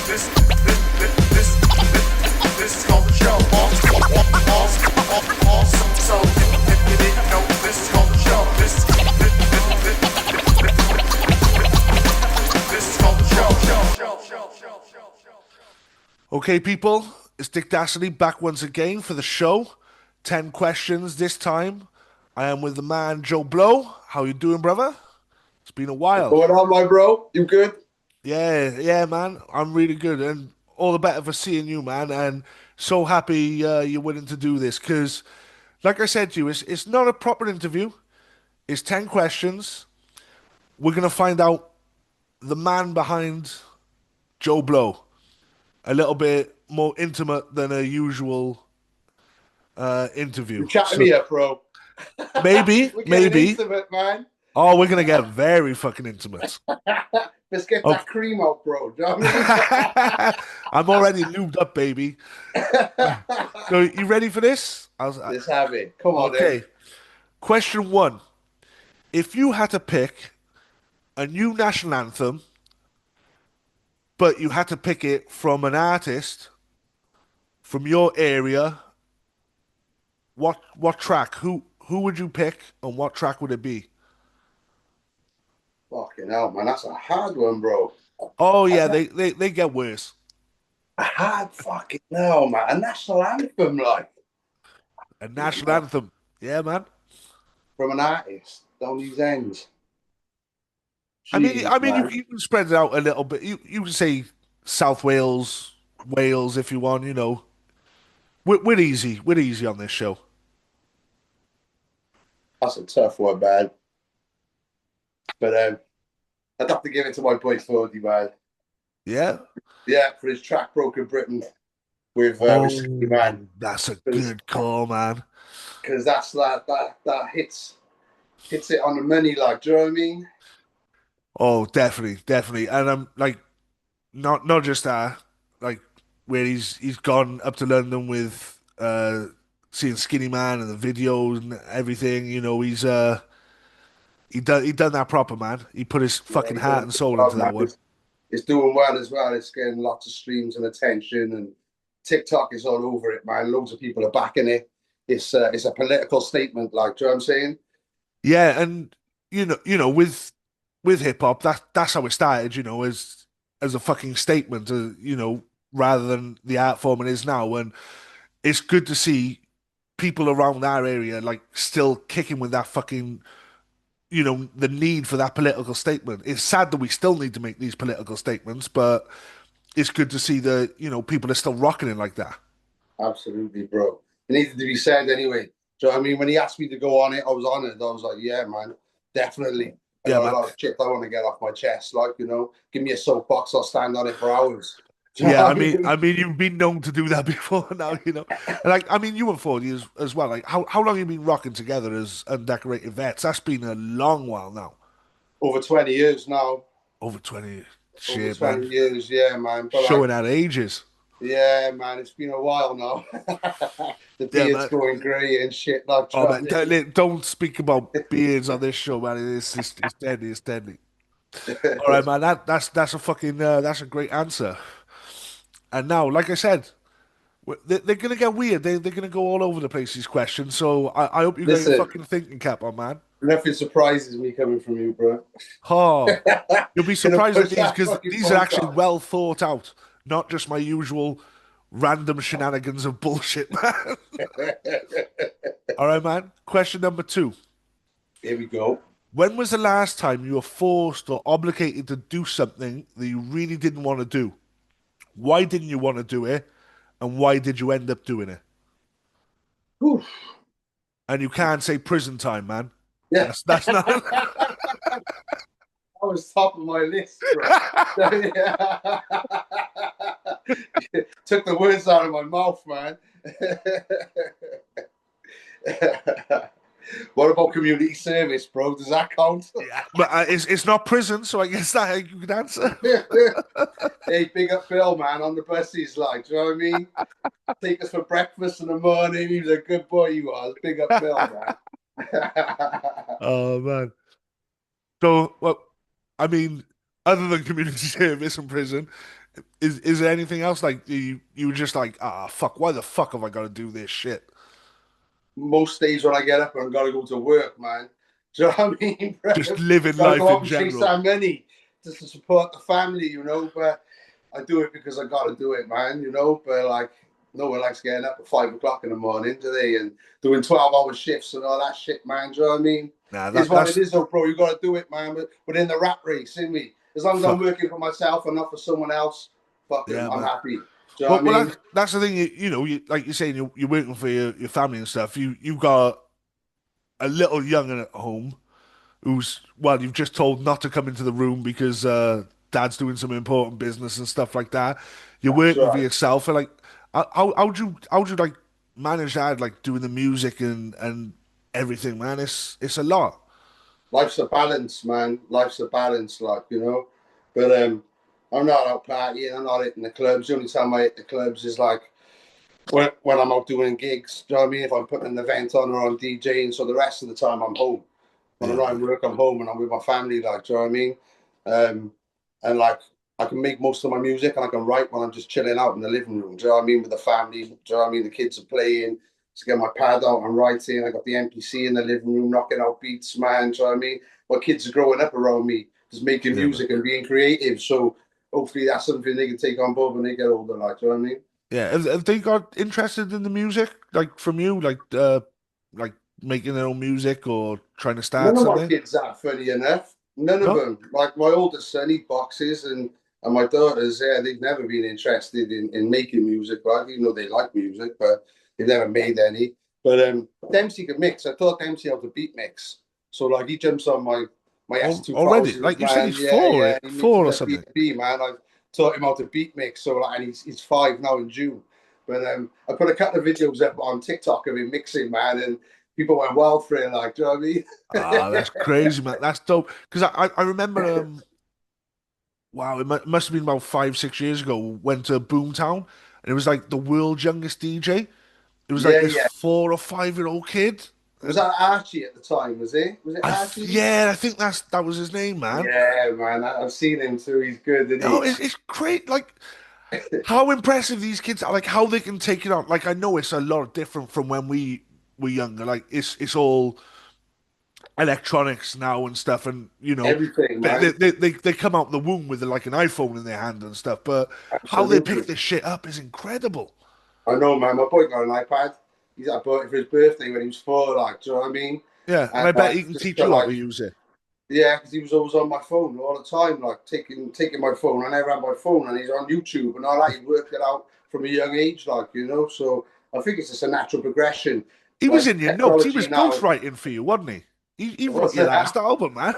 This is called the show. So if you didn't know, this is called the show. This is called the show. Okay, people, it's Dick Dastardly back once again for the show. 10 questions this time. I am with the man Joe Blow. How you doing, brother? It's been a while. What's going on, my bro? You good? Yeah, man. I'm really good, and all the better for seeing you, man. And so happy you're willing to do this, because, like I said to you, it's not a proper interview. It's 10 questions. We're gonna find out the man behind Joe Blow. A little bit more intimate than a usual interview. You're chatting So me up, bro. maybe, We're getting maybe. intimate, man. Oh, we're gonna get very fucking intimate. Let's get Oh. that cream out, bro. Do you know what I I'm already lubed up, baby. mean? So you ready for this? Let's have it. Come on, Okay. Question one. If you had to pick a new national anthem, but you had to pick it from an artist from your area, what track? Who would you pick, and what track would it be? Fucking hell, man. That's a hard one, bro. Oh yeah, they get worse. A hard fucking hell, man. A national anthem, like. A national anthem. Yeah, man. From an artist down these ends. I mean, Man. you can spread it out a little bit. You can say South Wales, Wales if you want. You know, we're easy. We're easy on this show. That's a tough one, man. But I'd have to give it to my boy Fordy, man. Yeah. Yeah, for his track Broken Britain with Oh, Risky Man. that's a good call, man. Because that's that hits it on the money, like, do you know what I mean? Oh, definitely. And I'm like, not just that, like where he's gone up to London with seeing Skinny Man and the videos and everything. You know, he done that proper, man. He put his fucking Yeah, heart and soul into that one. It's doing well as well. It's getting lots of streams and attention, and TikTok is all over it, man. Loads of people are backing it. It's a political statement, like, do you know what I'm saying? Yeah, and you know, with hip hop, that's how it started. You know, as a fucking statement, you know, rather than the art form it is now. And it's good to see people around our area like still kicking with that fucking, you know, the need for that political statement. It's sad that we still need to make these political statements, but it's good to see that, you know, people are still rocking it like that. Absolutely, bro. It needed to be said anyway. Do you know what I mean? When he asked me to go on it, I was on it. I was like, yeah, man, definitely. I Yeah, got man. a lot of shit I want to get off my chest. Like, you know, give me a soapbox, I'll stand on it for hours. Do you know Yeah, what I mean, you've been known to do that before now, you know. And like, I mean, you and Fordy as well. Like, how long have you been rocking together as undecorated vets? That's been a long while now. Over 20 years now. Over 20. Over Shit, 20 man. years, yeah, man. But like, Showing our ages. yeah, man, it's been a while now. The Yeah, beard's man. going grey and shit. Like, Oh man, don't speak about beards on this show, man. It's deadly. It's deadly. All right, man. That's a fucking that's a great answer. And now, like I said, they're gonna get weird. They're gonna go all over the place. These questions. So I hope you got your Listen, fucking thinking cap on, man. nothing surprises me coming from you, bro. Oh, you'll be Gonna surprised at push these that because fucking these are boat actually off. well thought out, not just my usual random shenanigans of bullshit, man. All right, man. Question number two. Here we go. When was the last time you were forced or obligated to do something that you really didn't want to do? Why didn't you want to do it? And why did you end up doing it? Whew. And you can't say prison time, man. Yeah, That's not. that was top of my list, bro. Took the words out of my mouth, man. What about community service, bro? Does that count? Yeah, but it's not prison, so I guess that you could answer. Hey, big up Bill, man, on the buses, like, do you know what I mean? Take us for breakfast in the morning. He was a good boy, he was. Big up Bill, man. Oh man. So, well, I mean, other than community service and prison, Is there anything else like you were just like, ah, fuck, why the fuck have I got to do this shit? Most days when I get up, I'm gotta go to work, man. Do you know what I mean, bro? Just living Gotta life go in out and chase general. that money just to support the family, you know. But I do it because I gotta do it, man. You know. But like, no one likes getting up at 5 o'clock in the morning, do they? And doing 12-hour shifts and all that shit, man. Do you know what I mean? Nah, It's what it that's is, though, bro. You gotta do it, man. But within the rat race, isn't we? As long as I'm fuck. working for myself and not for someone else, fuck him. Yeah, I'm man. happy. Do you know what Well, I mean? that's the thing. You know, like you're saying, you're working for your family and stuff. You've got a little young'un at home who's well, you've just told not to come into the room because dad's doing some important business and stuff like that. You're That's working for right. yourself, and like, how'd you like manage that, like doing the music and everything, man? It's a lot. Life's a balance, man. Life's a balance, like, you know. But I'm not out partying. I'm not hitting the clubs. The only time I hit the clubs is like when I'm out doing gigs. Do you know what I mean? If I'm putting an event on or I'm DJing. So the rest of the time I'm home. When I'm Yeah, not man. in work, I'm home and I'm with my family. Like, do you know what I mean? Um, and like I can make most of my music and I can write when I'm just chilling out in the living room. Do you know what I mean? With the family. Do you know what I mean? The kids are playing. Just get my pad out and writing. I got the MPC in the living room, knocking out beats, man. Do you know what I mean? My kids are growing up around me, just making Yeah, man. music and being creative. So hopefully that's something they can take on board when they get older. Like, do you know what I mean? Yeah, have they got interested in the music, like from you, like making their own music or trying to start None of my something? kids are funny enough. None of No? them. Like my oldest son, he boxes, and my daughters, yeah, they've never been interested in making music, right? Even though they like music, but they've never made any. But Dempsey can mix. I taught Dempsey how to beat mix. So like he jumps on my Already? S2000s, Like you said, man. he's Yeah, four, yeah. He four mixes or at something. B&B, man. I've taught him how to beat mix. So like, and he's 5 now in June. But I put a couple of videos up on TikTok of him mixing, man, and people went wild for it. Like, do you know what I mean? Ah, that's crazy, man. That's dope. Because I remember, wow, must have been about 5, 6 years ago. Went to Boomtown, and it was like the world's youngest DJ. It was like Yeah, this yeah. 4 or 5 year old kid, Was and that Archie at the time? Was it? Was it Archie? yeah, I think that was his name, man. Yeah, man. I've seen him too. He's good, isn't Oh, he? it's great. Like how impressive these kids are. Like how they can take it on. Like I know it's a lot different from when we were younger. Like it's all electronics now and stuff, and you know Everything, they man. they come out the womb with like an iPhone in their hand and stuff. But how they pick Absolutely. this shit up is incredible. I know, man. My boy got an iPad. He's I bought it for his birthday when he was 4. Like, do you know what I mean? Yeah, and And I bet he can just teach to you how to like, use it. yeah, because he was always on my phone all the time, like taking my phone. I never had my phone, and he's on YouTube and all that. He worked it out from a young age, like, you know. So I think it's just a natural progression. He was Like in your notes. He technology was now. ghostwriting for you, wasn't he? He wrote What's your that? last album, man.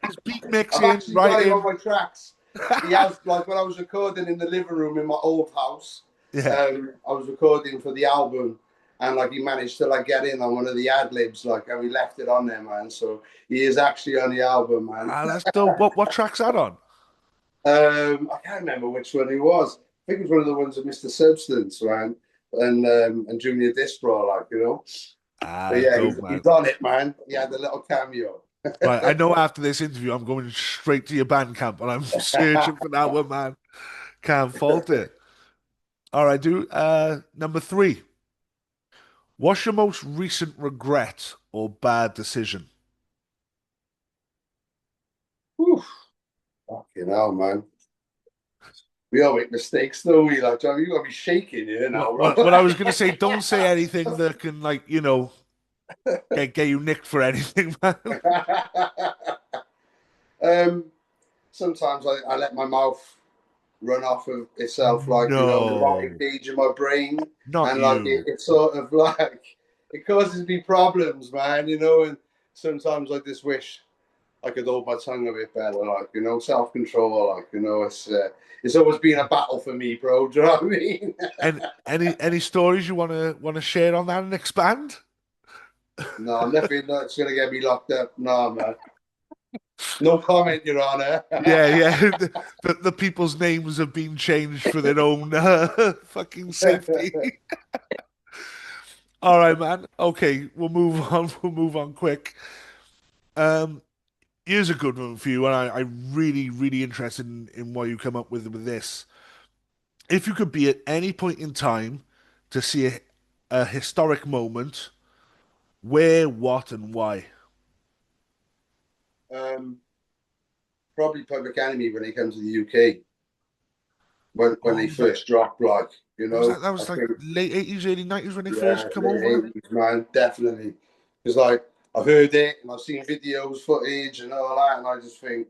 He's beat I've mixing, actually got him on writing. my tracks. He has, like, when I was recording in the living room in my old house, Yeah. I was recording for the album, and like he managed to like get in on one of the ad libs, like, and we left it on there, man. So he is actually on the album, man. Ah, that's dope. What track's that on? I can't remember which one he was. I think it was one of the ones with Mr. Substance, man, and Junior Distro, like, you know. Ah, But that's yeah, dope, man. he's on it, man. He had a little cameo. Right, I know after this interview, I'm going straight to your Bandcamp and I'm searching for that one, man. Can't fault it. All right, dude. Number three. What's your most recent regret or bad decision? Whew, fucking hell, man. We all make mistakes, though. We like, John, you gotta be shaking here now, bro. What I was gonna say, don't say anything that can like, get you nicked for anything, man. um, Sometimes I let my mouth run off of itself, like, you know, the writing No, page in my brain, not and like you. it's sort of like it causes me problems, man. You know, and sometimes I just wish I could hold my tongue a bit better, like, you know, self control, like, you know, it's always been a battle for me, bro. Do you know what I mean? And any stories you wanna share on that and expand? No, nothing that's gonna get me locked up. No, man. No comment, Your Honor. Yeah, yeah. The people's names have been changed for their own fucking safety. All right, man. Okay, we'll move on. We'll move on quick. Um, here's a good one for you, and I'm really, really interested in what you come up with this. If you could be at any point in time to see a historic moment, where, what, and why? Um, Probably Public Enemy when they come to the UK when Oh, they first dropped. Like that I was like think late 80s, early 90s when they yeah, first come over. late 80s, man, definitely. Because like I've heard it and I've seen videos, footage, and all that, and I just think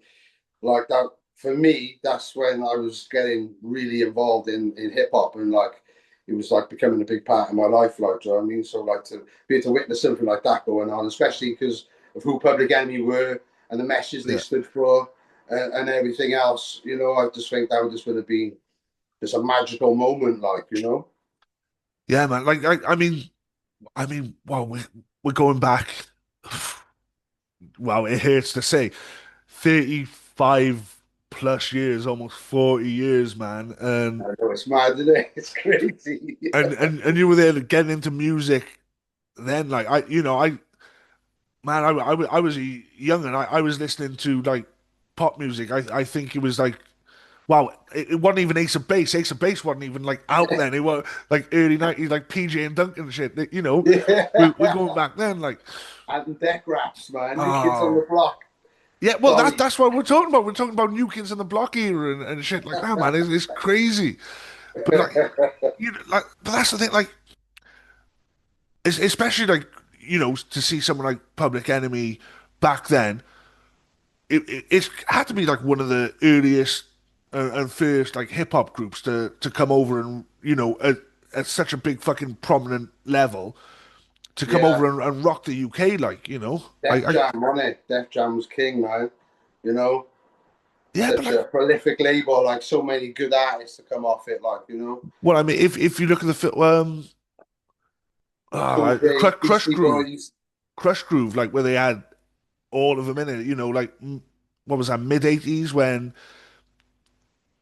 like that for me. That's when I was getting really involved in hip hop and like it was like becoming a big part of my life. Like, do you know what I mean? So like to be able to witness something like that going on, especially because of who Public Enemy were and the message they Yeah. stood for and everything else. I just think that would just would have been just a magical moment. Like, Yeah, man. Like, well, we're going back. Wow, it hurts to say, 35 plus years, almost 40 years, man. I know it's mad, isn't it? It's crazy. And you were there getting into music then, like I was young and I was listening to like pop music. I think it was like, wow, it wasn't even Ace of Base. Ace of Base wasn't even like out then. It was like early 90s, like PJ and Duncan and shit. We're Yeah. going back then, like, And deck raps, man. New Kids on oh. the Block. Yeah, well, Sorry. that's what we're talking about. We're talking about New Kids on the Block era and shit like that, man. It's crazy. But like, but that's the thing. Like, especially like, to see someone like Public Enemy back then, it had to be like one of the earliest and first like hip hop groups to come over and at such a big fucking prominent level to come Yeah. over and rock the UK. Like, Def Jam, wasn't it? Def Jam was king, man. You know, yeah, but such like, a prolific label, like so many good artists to come off it, well, I mean, if you look at the Cool J, Beastie Boys. Crush Groove, like where they had all of them in it, like what was that, mid 80s when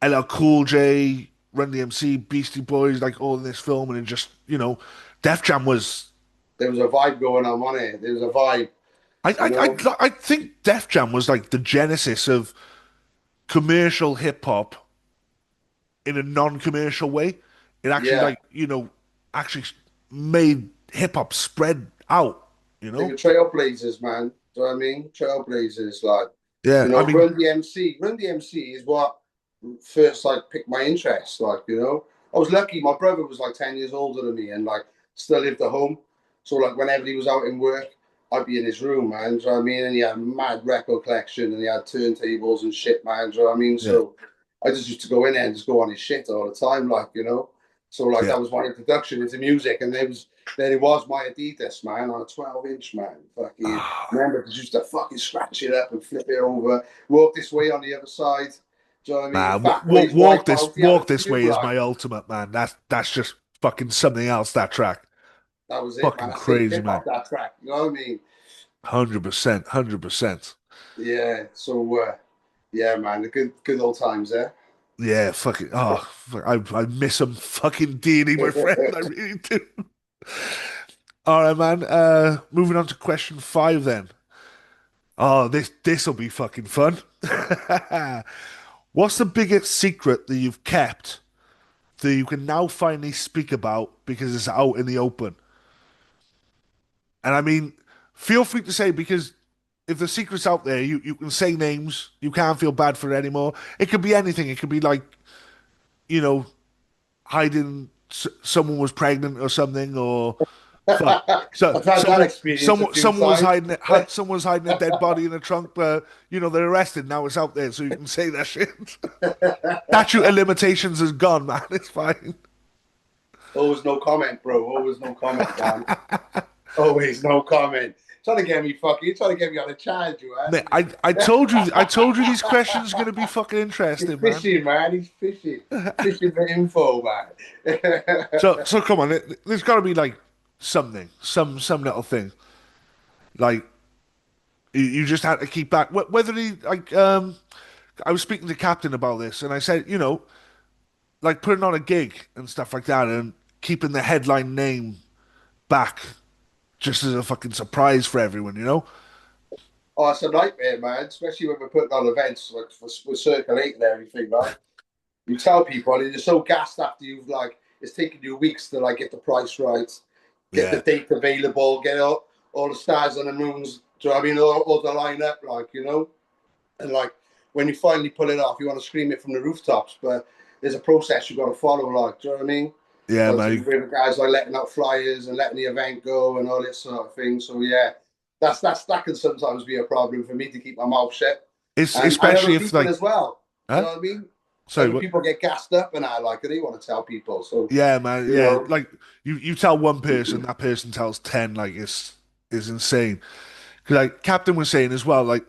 LL Cool J, Run DMC, Beastie Boys, like all in this film, and it just, Def Jam was. There was a vibe going on, wasn't it? There was a vibe, I you I know. I, I think Def Jam was like the genesis of commercial hip hop in a non-commercial way. It actually Yeah, like actually made hip hop spread out. You they know? were trailblazers, man. Do you know what I mean? Trailblazers, like Yeah, I mean, Run DMC. Run DMC is what first like piqued my interest. Like, I was lucky. My brother was like 10 years older than me, and like still lived at home. So like whenever he was out in work, I'd be in his room, man. Do you know what I mean? And he had a mad record collection, and he had turntables and shit, man. Do you know what I mean? yeah, So I just used to go in there and just go on his shit all the time, like. So like yeah. that was my introduction into music, and then it was my Adidas, man, on a 12-inch, man. Fucking remember to just to fucking scratch it up and flip it over, walk this way on the other side. Do you know what I mean? Man, Fat Boys wipe out. He had a walk this few way is like my ultimate, man. That's just fucking something else. That track, that was it, man. fucking I saved crazy, hip man. hop that track. You know what I mean? 100%, 100%. Yeah. So yeah, man, the good old times there. Yeah, fucking. Oh, I miss him fucking dearly, my friend. I really do. All right, man. Moving on to question 5 then. Oh, this'll be fucking fun. What's the biggest secret that you've kept that you can now finally speak about because it's out in the open? And I mean, feel free to say because if the secret's out there, you can say names. You can't feel bad for it anymore. It could be anything. It could be like, you know, hiding someone was pregnant or something, or fuck. So I've had that experience a few times. someone was hiding a dead body in a trunk, but they're arrested now. It's out there, so you can say that shit. Statute of limitations is gone, man. It's fine. Always no comment, bro. Always no comment, man. Always no comment. Trying to get me fucking. Trying to get me on a charge, you man. Man, I told you these questions are gonna be fucking He's interesting, man. fishing, man. He's fishing. Fishing for info, man. So come on, there's got to be like something, some little thing. Like you just had to keep back. Whether he like, I was speaking to Captain about this, and I said, like putting on a gig and stuff like that, and keeping the headline name back just as a fucking surprise for everyone. Oh, it's a nightmare, man. Especially when we're putting on events like for Circle 8 and everything, like. You tell people, and you're so gassed after you've like it's taken you weeks to like get the price right, get the Yeah, date available, get all the stars and the moons. Do you know what I mean? All the line up, like and like when you finally pull it off, you want to scream it from the rooftops, but there's a process you got to follow. Like, do you know what I mean? yeah, Because man. with guys like letting out flyers and letting the event go and all this sort of thing. So yeah, that can sometimes be a problem for me to keep my mouth shut, It's and other especially if people like, as well. Do you huh? know what I mean? Sorry, Other what? people get gassed up and I like it. They want to tell people. So, Yeah, man. you Yeah, know, like you tell one person, that person tells 10. Like it's insane. 'Cause, like Captain was saying as well, like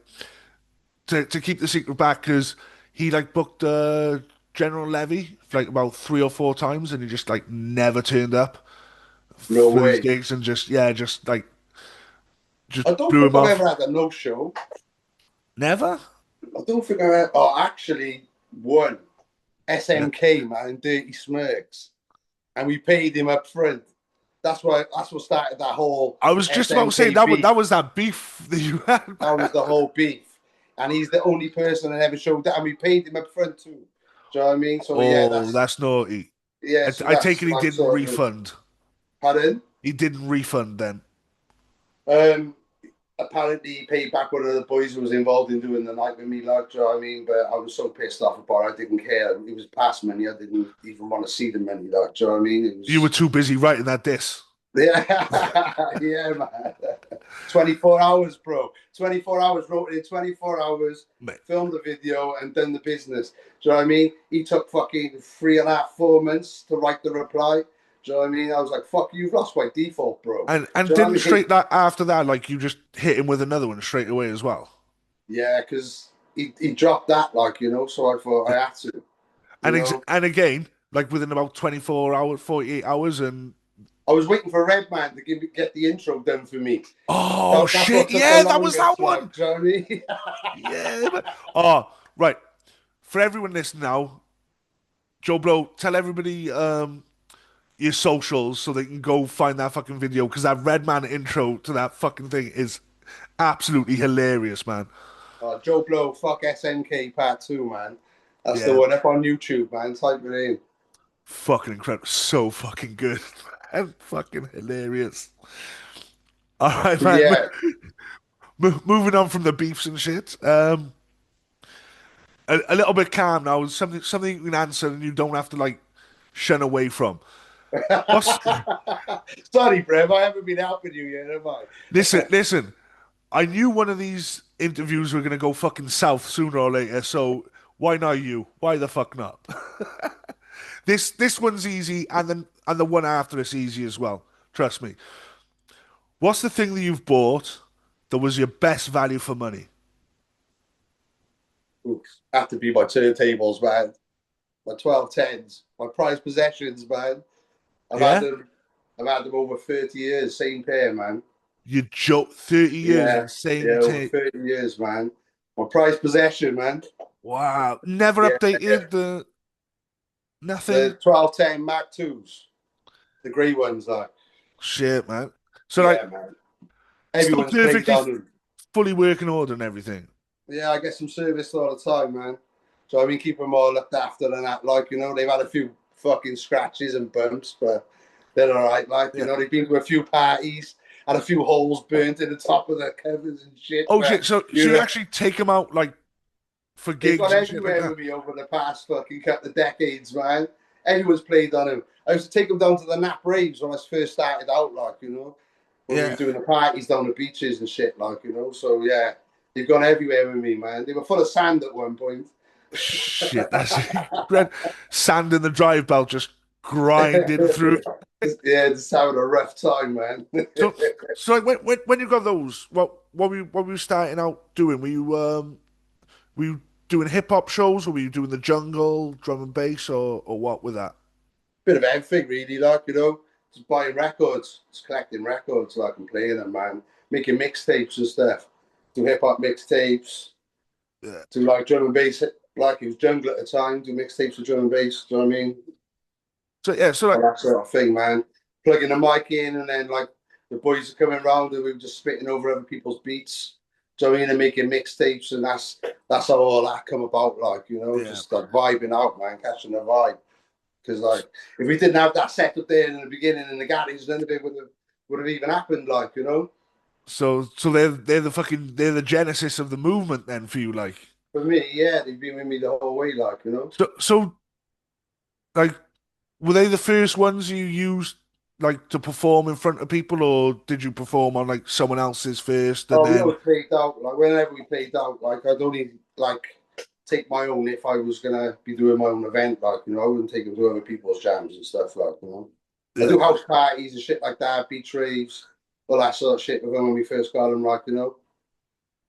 to keep the secret back because he like booked General Levy like about 3 or 4 times and he just like never turned up no for these way. gigs and just yeah, just like just I don't blew think him I've ever off. had a no show. Never? I don't think I oh, actually one Yeah. SMK man, Dirty Smirks, and we paid him up front. That's what started that whole I was just about to say SMK that was beef. that beef that you had, That was man. the whole beef, and he's the only person that ever showed that, and we paid him up front too. Do you know what I mean? So yeah, Oh, that's naughty. so I take that's it he like didn't sort of refund. pardon. He didn't refund then. Um, Apparently he paid back one of the boys who was involved in doing the night with me, like, do you know what I mean? But I was so pissed off about it, I didn't care. It was past money. I didn't even want to see the money, like, do you know what I mean? It You were was, too busy writing that diss. yeah, yeah, man. 24 hours, bro. 24 hours, wrote it in 24 hours, Mate. filmed the video, and done the business. Do you know what I mean? He took fucking 3.5, 4 months to write the reply. Do you know what I mean? I was like, fuck, you've lost by default, bro. And Do you know didn't what I mean? straight that after that, like you just hit him with another one straight away as well. Yeah, because he dropped that, like, so I thought I had to, you And know. and again, like within about 24 hours, 48 hours, and I was waiting for Redman to get the intro done for me. oh That's shit, what took the yeah, that was that longest, one. like, do you know what I mean? Yeah, but oh right. For everyone listening now, Joe Blow, tell everybody your socials so they can go find that fucking video because that Redman intro to that fucking thing is absolutely hilarious, man. Joe Blow, fuck SNK Part 2, man. That's the Yeah, one up on YouTube, man. Type it in. fucking incredible, so fucking good, and fucking hilarious. All right, But man. yeah, Moving on from the beefs and shit. A little bit calm now. Something you can answer and you don't have to like shun away from. What's sorry, Brev, I haven't been helping you yet, have I? listen. I knew one of these interviews were gonna go fucking south sooner or later. So why not you? Why the fuck not? This one's easy, and the one after it's easy as well. Trust me. What's the thing that you've bought that was your best value for money? Have to be my turntables, man. My 1210s, my prized possessions, man. I've had Yeah, them. I've had them over 30 years, same pair, man. you joke. 30 years Yeah, and same yeah, over tape. 30 years, man. My prized possession, man. Wow. Never Yeah, updated the the nothing. 1210 Mac 2s, the grey ones, like. Shit, man. So like Yeah, man. still Everyone's played perfectly on them. fully working order and everything. Yeah, I get some service all the time, man. So I mean, keep them all looked after and that. Like, they've had a few fucking scratches and bumps, but they're all right. Like, Yeah. they've been to a few parties, had a few holes burnt in the top of the covers and shit. Oh But shit. So you you know, actually take them out like for they've gigs gone and shit like everywhere that. with me over the past fucking couple of decades, man. Everyone's played on them. I used to take them down to the Nap raves when I first started out, like, when we were Yeah. doing the parties down the beaches and shit, like. So yeah, they've gone everywhere with me, man. They were full of sand at one point. Shit. That's red sand in the drive belt just grinding through. Yeah, just having a rough time, man. So so like when you got those, what were you starting out doing? Were you doing hip hop shows or were you doing the jungle, drum and bass or what with that? Bit of everything, really, like. Just buying records, just collecting records, like, and playing them, man. Making mixtapes and stuff. Do hip hop mixtapes, Yeah. do like drum and bass, like it was jungle at the time, do mixtapes for drum and bass, do you know what I mean? So yeah, so All like that sort of thing, man. Plugging the mic in and then like the boys are coming around and we were just spitting over other people's beats. Do you know what I mean? And making mixtapes, and that's how all that come about. Like, Yeah. just like vibing out, man, catching the vibe. Because like, if we didn't have that setup there in the beginning in the garage, none of it would have even happened. Like. So they're the genesis of the movement then for you, like. For me, yeah, they've been with me the whole way. Like. So like, were they the first ones you used like to perform in front of people, or did you perform on like someone else's first and Oh, we then? always played out. Like whenever we played out, like I'd only like take my own if I was gonna be doing my own event. Like I wouldn't take them to other people's jams and stuff. Like. I Yeah, do man. house parties and shit like that, beach raves, all that sort of shit with them when we first got them. Like. And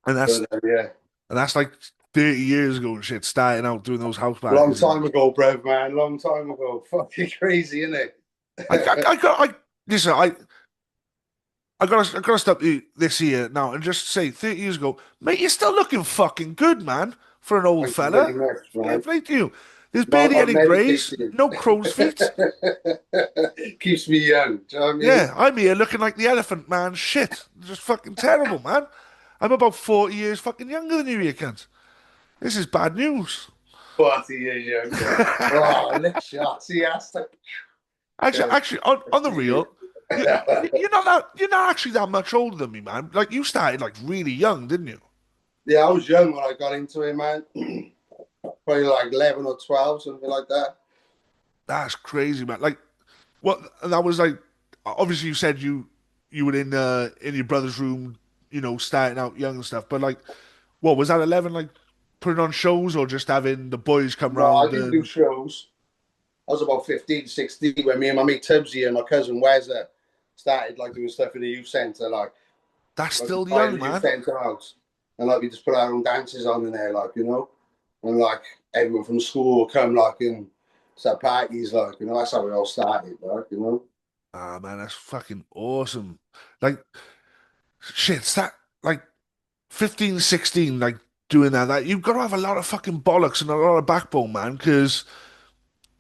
that's But yeah, and that's like 30 years ago and shit, starting out doing those house long parties. time ago, bruv, man, long time ago. Fucking crazy, isn't it? I got I listen, I gotta stop you this year now and just say 30 years ago, mate, you're still looking fucking good, man, for an old Thank you very fella. much, Fair man. play to you. There's Well, barely I'm any grays, meditating. no crow's feet. Keeps me young. Do you know what I mean? Yeah, I'm here looking like the elephant man. Shit. Just fucking terrible, man. I'm about 40 years fucking younger than you cunt. This is bad news. 40 years younger. Oh, lick shot. See, that's like, Actually, I on the see you. real, you're not actually that much older than me, man. Like you started like really young, didn't you? Yeah, I was young when I got into it, man. Probably like 11 or 12, something like that. That's crazy, man. Like what? And that was like, obviously you said you were in your brother's room, starting out young and stuff. But like, what was that 11? Like putting on shows or just having the boys come No, I round didn't do and shows. I was about 15, 16 when me and my mate Tubbsy and my cousin Wezza started like doing stuff in the youth centre, that's like we still buy the young, youth man. centre house. And like we just put our own dances on in there, and like everyone from school will come and start parties, that's how it all started, Ah, man, that's fucking awesome. Like, shit, it's that, like, 15, 16, like, doing that, you've got to have a lot of fucking bollocks and a lot of backbone, man, because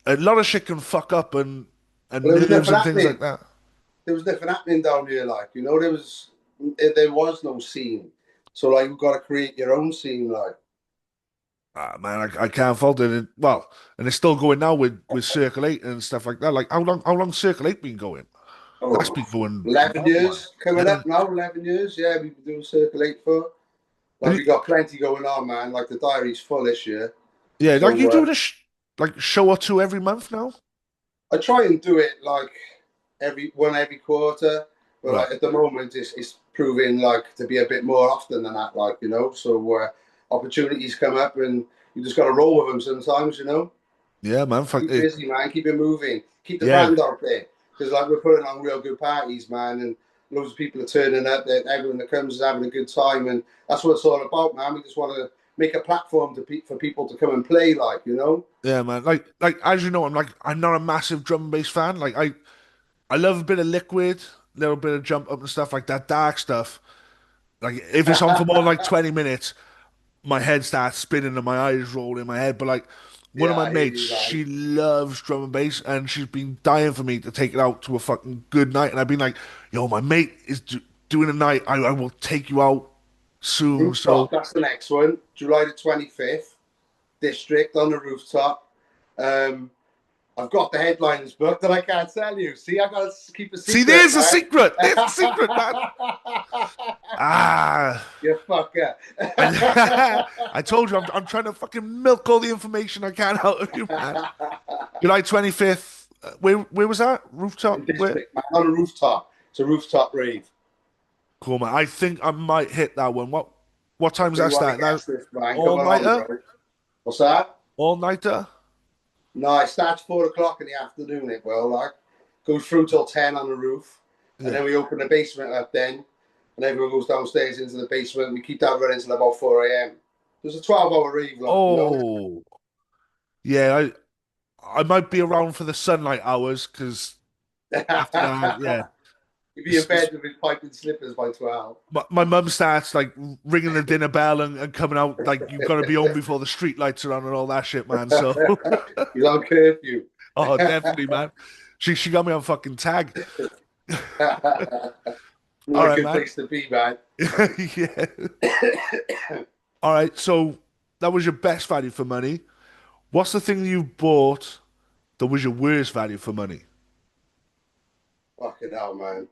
a lot of shit can fuck up and But there was nerves nothing and things like happening. that. There was nothing happening down here, there was no scene. So like you've got to create your own scene, like. Ah, man, I can't fault it. Well, and it's still going now with Circle 8 and stuff like that. Like, how long Circle 8 been going? That's Oh, been going a 11 long while. years coming 11. up now, 11 years. Yeah, we've been doing Circle 8 for. And Like, we got plenty going on, man. Like, the diary's full this year. yeah, like you So, doing a like show or two every month now? I try and do it, like, every quarter. But, Right. like, at the moment, it's proving, like, to be a bit more often than that, So, opportunities come up and you just got to roll with them sometimes. Yeah, man. Fuck Keep it. busy, man. Keep it moving. Keep the Yeah. brand out there. Because like we're putting on real good parties, man, and loads of people are turning up. That everyone that comes is having a good time, and that's what it's all about, man. We just want to make a platform for people to come and play, Yeah, man. Like as you know, I'm not a massive drum and bass fan. Like I love a bit of liquid, a little bit of jump up and stuff like that dark stuff. Like if it's on for more than like 20 minutes, my head starts spinning and my eyes roll in my head. But like one of Yeah, my I hear mates, you, man. she loves drum and bass and she's been dying for me to take it out to a fucking good night. And I've been like, yo, my mate is doing a night. I will take you out soon. So Rooftop, that's the next one. July the 25th, District on the rooftop. Um, I've got the headlines booked that I can't tell you. See, I got to keep a see, secret, there's a man. secret. There's a secret, man. Ah. You fucker. I told you I'm trying to fucking milk all the information I can out of you, man. July 25th. Where was that? In Rooftop? Where? District, man, on a rooftop. It's a rooftop rave. Cool, man. I think I might hit that one. What I time's tell that you what, the starting? That guest list, man. all Come along, nighter? bro. What's that? All nighter? No, it starts 4 o'clock in the afternoon. It will goes through till 10 on the roof, and Yeah. then we open the basement up. Then, and everyone goes downstairs into the basement. We keep that running until about 4 a.m. There's a 12-hour rave. Oh, yeah. I might be around for the sunlight hours because after that, yeah. He'd be in bed with his pipe and slippers by 12. My mum starts like ringing the dinner bell and coming out like you've got to be home before the street lights are on and all that shit, man. So, He's on curfew. oh, definitely, man. She got me on fucking tag. All What a right, good man. place to be, man. Yeah. All right. So that was your best value for money. What's the thing you bought that was your worst value for money? Fucking hell, man.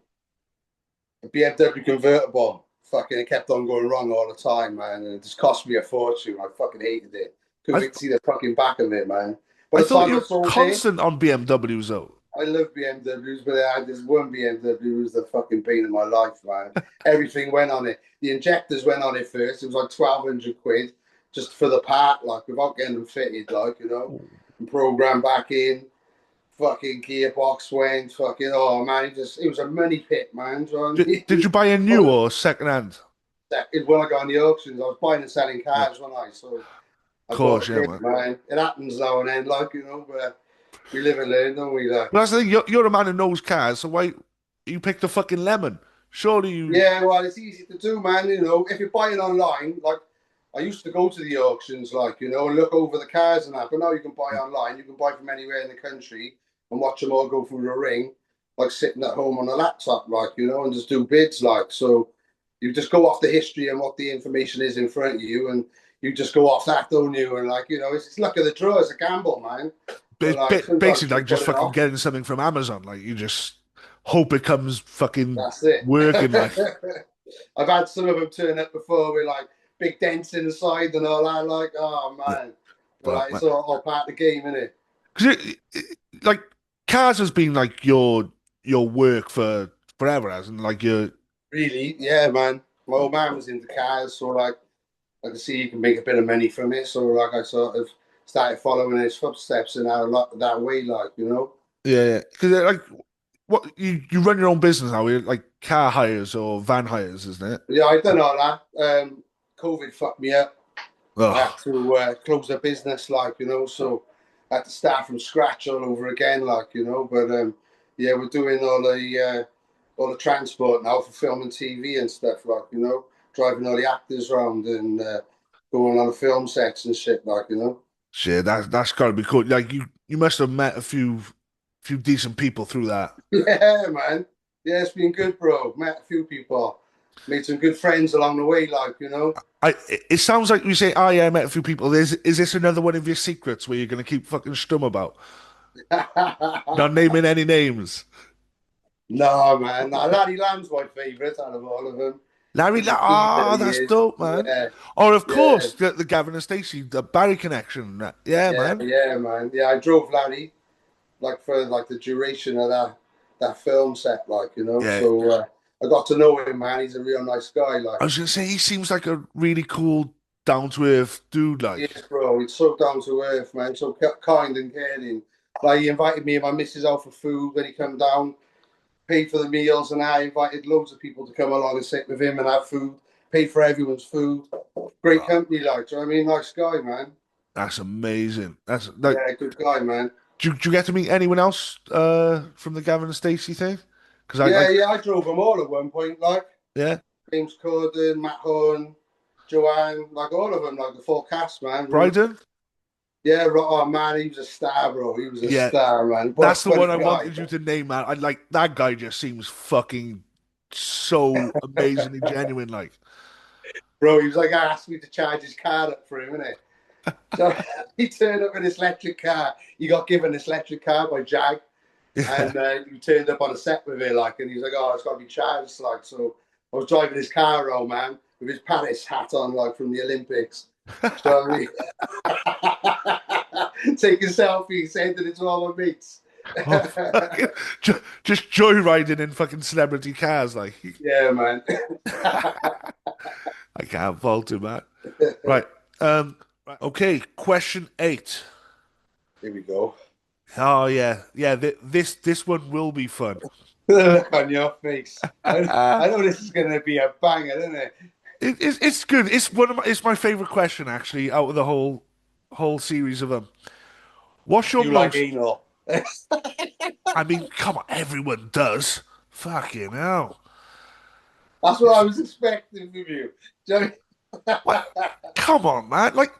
A BMW convertible. Fucking, it kept on going wrong all the time, man. And it just cost me a fortune. I fucking hated it. Couldn't I wait to see the fucking back of it, man. By I the thought time you I were sold it, constant on BMWs though. I love BMWs, but I had this one BMW who was the fucking pain in my life, man. Everything went on it. The injectors went on it first. It was like 1,200 quid just for the part, like without getting them fitted, like, and programmed back in. Fucking gearbox went, fucking, oh man, it was a money pit, man. Do you know what I Did mean? you buy a new or second hand? When I got on the auctions, I was buying and selling No, cars of when I so I bought course, a yeah, bit, man. man. It happens now and then, like but we live and learn, don't we? Like, But that's the thing. You're a man who knows cars, so why you picked a fucking lemon? Surely you. yeah, well, it's easy to do, man. If you're buying online, like I used to go to the auctions, like and look over the cars and that. But now you can buy online. You can buy from anywhere in the country and watch them all go through the ring, like sitting at home on a laptop, like and just do bids, like so. You just go off the history and what the information is in front of you, and you just go off that, don't you? And like it's luck of the draw. It's a gamble, man. But like sometimes Basically you like pull just it fucking off. getting something from Amazon. Like you just hope it comes fucking That's it. working. Like I've had some of them turn up before with like big dents in the side and all that. Like, oh yeah, man, but but like it's all part of the game, isn't it? because like cars has been like your work for forever, hasn't it? Like your Really, yeah, man. My old man was into cars, so like I could see you can make a bit of money from it. So like I sort of started following his footsteps in that way, like. yeah, because like what you run your own business now, like car hires or van hires, isn't it? But yeah, I done all that. COVID fucked me up. I had Oh, to close the business, so I had to start from scratch all over again, But yeah, we're doing all the transport now for film and TV and stuff, driving all the actors around and going on the film sets and shit, shit, that's gotta be cool. Like you must have met a few decent people through that. Yeah, man. Yeah, it's been good, bro. Met a few people, made some good friends along the way, It sounds like you say, "Oh yeah, I met a few people." Is this another one of your secrets where you're gonna keep fucking stum about? Not naming any names. No, man. No, Larry Lamb's my favourite out of all of them. Larry, He's a geezer, he that's is. dope, man. Yeah, Or of yeah, course, the Gavin and Stacey, the Barry connection. Yeah, yeah, man. yeah, man. Yeah, I drove Larry for like the duration of that film set, Yeah, So I got to know him, man. He's a real nice guy, I was gonna say he seems like a really cool, down to earth dude. Like, Yes, bro. He's so down to earth, man. So kind and caring. Like he invited me and my missus out for food when he come down, paid for the meals, and I invited loads of people to come along and sit with him and have food. Paid for everyone's food. Great oh, company, like. Do you know what I mean? Nice guy, man. that's amazing. That's like, Yeah, good guy, man. do you get to meet anyone else from the Gavin and Stacey thing? Because I Yeah, like, yeah. I drove them all at one point, like yeah, James Corden, Matt Horn, Joanne, like all of them, like the full cast, man. Bryden. Yeah, oh man, he was a star, bro. He was a Yeah, star, man. What a that's the funny one I guy. wanted you to name, man. I like that guy. Just seems fucking so amazingly genuine. Like, Bro, he was like, I asked me to charge his car up for him, innit? So he turned up in this electric car. He got given this electric car by Jag, yeah, and he turned up on a set with it, like, and he's like, oh, it's got to be charged, like. So I was driving his car around, man, with his Paris hat on, like from the Olympics. So I mean, taking selfies, sending it to all my mates. oh, fucking, just joyriding in fucking celebrity cars. Like, Yeah, man. I can't fault him, man. Right. Okay. Question 8. Here we go. Oh yeah, yeah. This one will be fun. The look on your face. I know this is going to be a banger, isn't it? It's good. It's my favorite question actually out of the whole series of them. What's your You like most? anal. I mean, come on, everyone does. Fucking hell. That's what I was expecting from you. Do you know What? what I mean? Come on, man. Like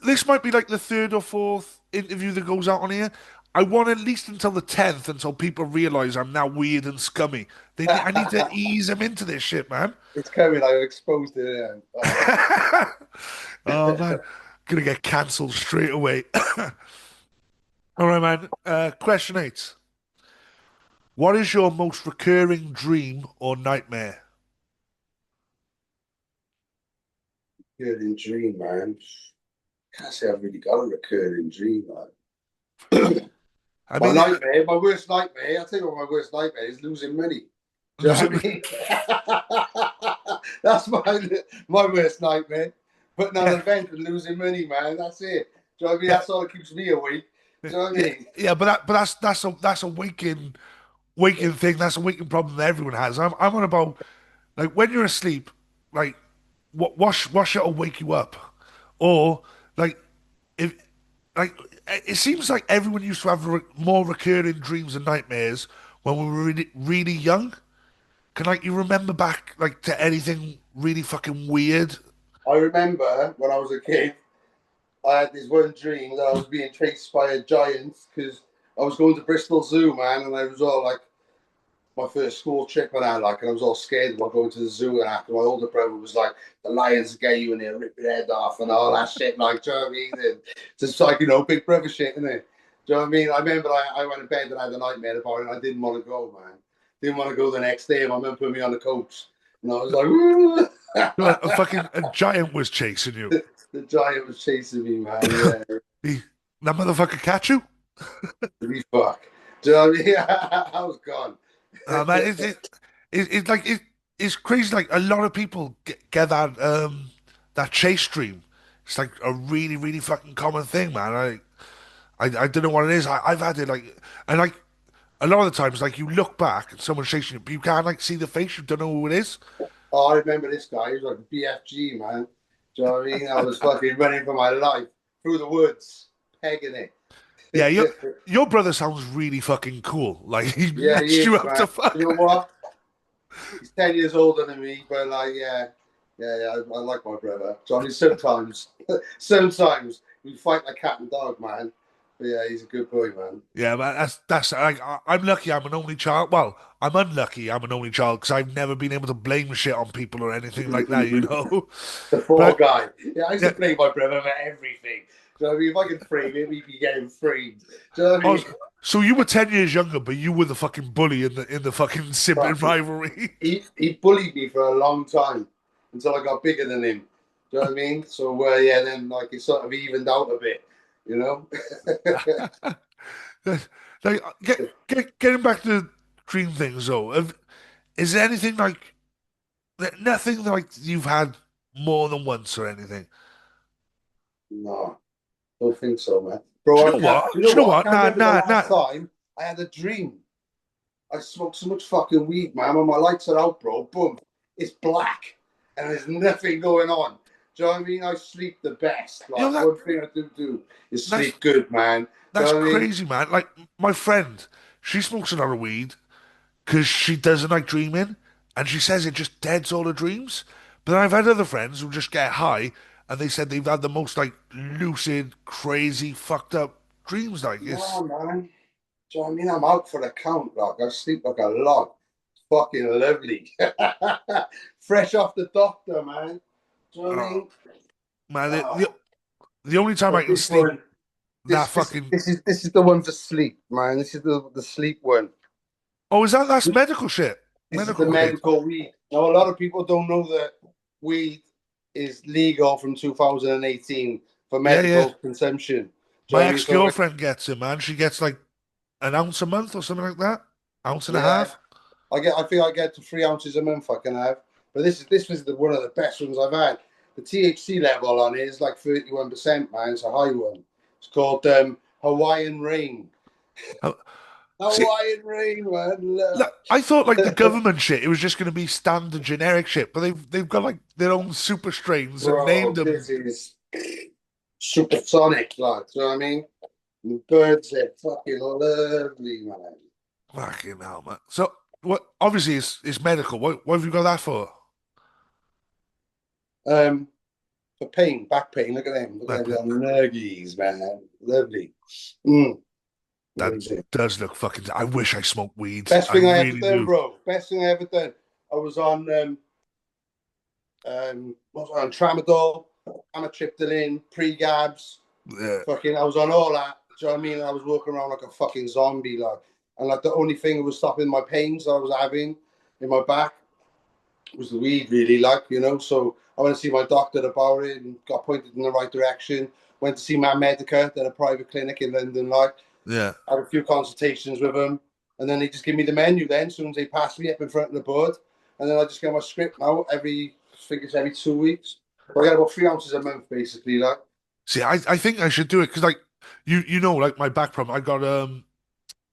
this might be like the third or fourth interview that goes out on here. I want at least until the 10th until people realize I'm now weird and scummy. I need to ease them into this shit, man. It's coming. I exposed it. Oh. Oh man, gonna get cancelled straight away. All right, man. Question 8. What is your most recurring dream or nightmare? Recurring dream, man. Can't say I've really got a recurring dream, man. I My mean, nightmare, my worst nightmare, I'll tell you what my worst nightmare is losing money. Do you know what I mean? That's my worst nightmare. Putting on yeah, an event and losing money, man. That's it. Do you know what I mean? yeah, That's all that keeps me awake. Do you know what I yeah, mean? yeah. But that's a waking thing. That's a waking problem that everyone has. I'm on about like when you're asleep, like what shit'll wake you up, or like if like it seems like everyone used to have more recurring dreams and nightmares when we were really young. Can like you remember back like to anything really fucking weird? I remember when I was a kid, I had this one dream that I was being chased by a giant because I was going to Bristol Zoo, man, and I was all like, my first school trip and I like, and I was all scared about going to the zoo. And after my older brother was like, the lions get you and they'll rip your head off and all that shit. Like, do you know what I mean? And just like, big brother shit, isn't it? Do you know what I mean? I remember I went to bed and I had a nightmare about it and I didn't want to go, man. Didn't want to go the next day. My mum put me on the coach and I was like, "Woo!" No, a giant was chasing you. The giant was chasing me, man. Yeah, He, that motherfucker catch you? be fuck. Do you know what I mean? I was gone. Man, it's like it's crazy. Like a lot of people get that chase dream. It's like a really fucking common thing, man. I don't know what it is. I've had it like and like a lot of the times, like you look back and someone's chasing you, but you can't like see the face. You don't know who it is. Oh, I remember this guy. He was like a BFG, man. Do you know what I mean? I was fucking running for my life through the woods, pegging Yeah, it. your brother sounds really fucking cool. Like he Yeah, he messed you is, up to man. You know fuck. what? He's 10 years older than me, but like, yeah, I like my brother. So I mean, sometimes we fight like cat and dog, man. But yeah, he's a good boy, man. Yeah, man, that's like I'm lucky. I'm an only child. Well, I'm unlucky. I'm an only child because I've never been able to blame shit on people or anything like that. You know. The poor But guy. Yeah, I used to yeah, blame my brother for everything. Do you know what I mean? If I could frame him, he'd be getting framed. Do you know what I I mean? was. So you were 10 years younger, but you were the fucking bully in the fucking sibling Fuck. rivalry. He bullied me for a long time until I got bigger than him. Do you know what I mean? So yeah, then like it sort of evened out a bit, you know. Like getting back to dream things though. Is there anything like nothing like you've had more than once or anything? No, don't think so, man. Do Bro, you I know can't. what? You Do know you know what? I what? can't Nah, remember the nah, last nah. time I had a dream. I smoked so much fucking weed, man. When my lights are out, bro, boom, it's black and there's nothing going on. Do you know what I mean? I sleep the best. You know Like one thing I do is that's sleep good, man. Do you that's know what I mean? crazy, man. Like my friend, she smokes a lot of weed because she doesn't like dreaming, and she says it just deads all her dreams. But then I've had other friends who just get high, and they said they've had the most like lucid, crazy, fucked up dreams. Like it's No, man. Do you know what I mean? I'm out for the count, like I sleep like a log. Fucking lovely. Fresh off the doctor, man. Do you know what I oh mean? man, Oh, the only time I but can this sleep one, that fucking this is the one for sleep, man. This is the sleep one. oh, is that's medical shit, This is the medical weed. medical weed. Now, a lot of people don't know that weed is legal from 2018 for Yeah, yeah. medical consumption. Do you know My what I mean? ex So, like, girlfriend gets it, man. She gets like an ounce a month or something like that, ounce and a yeah, half. I think I get to 3 ounces a month I can have. But this was one of the best ones I've had. The THC level on it is like 31%, man. It's a high one. It's called Hawaiian Rain. Oh, see, Hawaiian Rain, man. look, I thought like the government shit, it was just going to be standard generic shit, but they've got like their own super strains and named Bro, them. this is supersonic, like, do you know what I mean? The birds are fucking lovely, man. Fucking hell, man. So what? Obviously, it's medical. What have you got that for? Um, for pain, back pain, look at them. Look at Like, them little nuggies, man. Lovely. Mm. That Amazing. does look fucking. I wish I smoked weed. Best I thing I ever really done, do. bro. Best thing I ever done. I was on what was I on tramadol, amitriptyline, pre-gabs. Yeah, Fucking, I was on all that. Do you know what I mean? I was walking around like a fucking zombie, like, and like the only thing that was stopping my pains I was having in my back was the weed, really, like, you know. So I went to see my doctor about it and got pointed in the right direction. Went to see my Medica, then a private clinic in London, like, yeah. had a few consultations with them, and then they just give me the menu. Then, as soon as they pass me up in front of the board, and then I just get my script now I think it's every 2 weeks. So I get about 3 ounces a month, basically, like. See, I think I should do it because like you know like my back problem. I got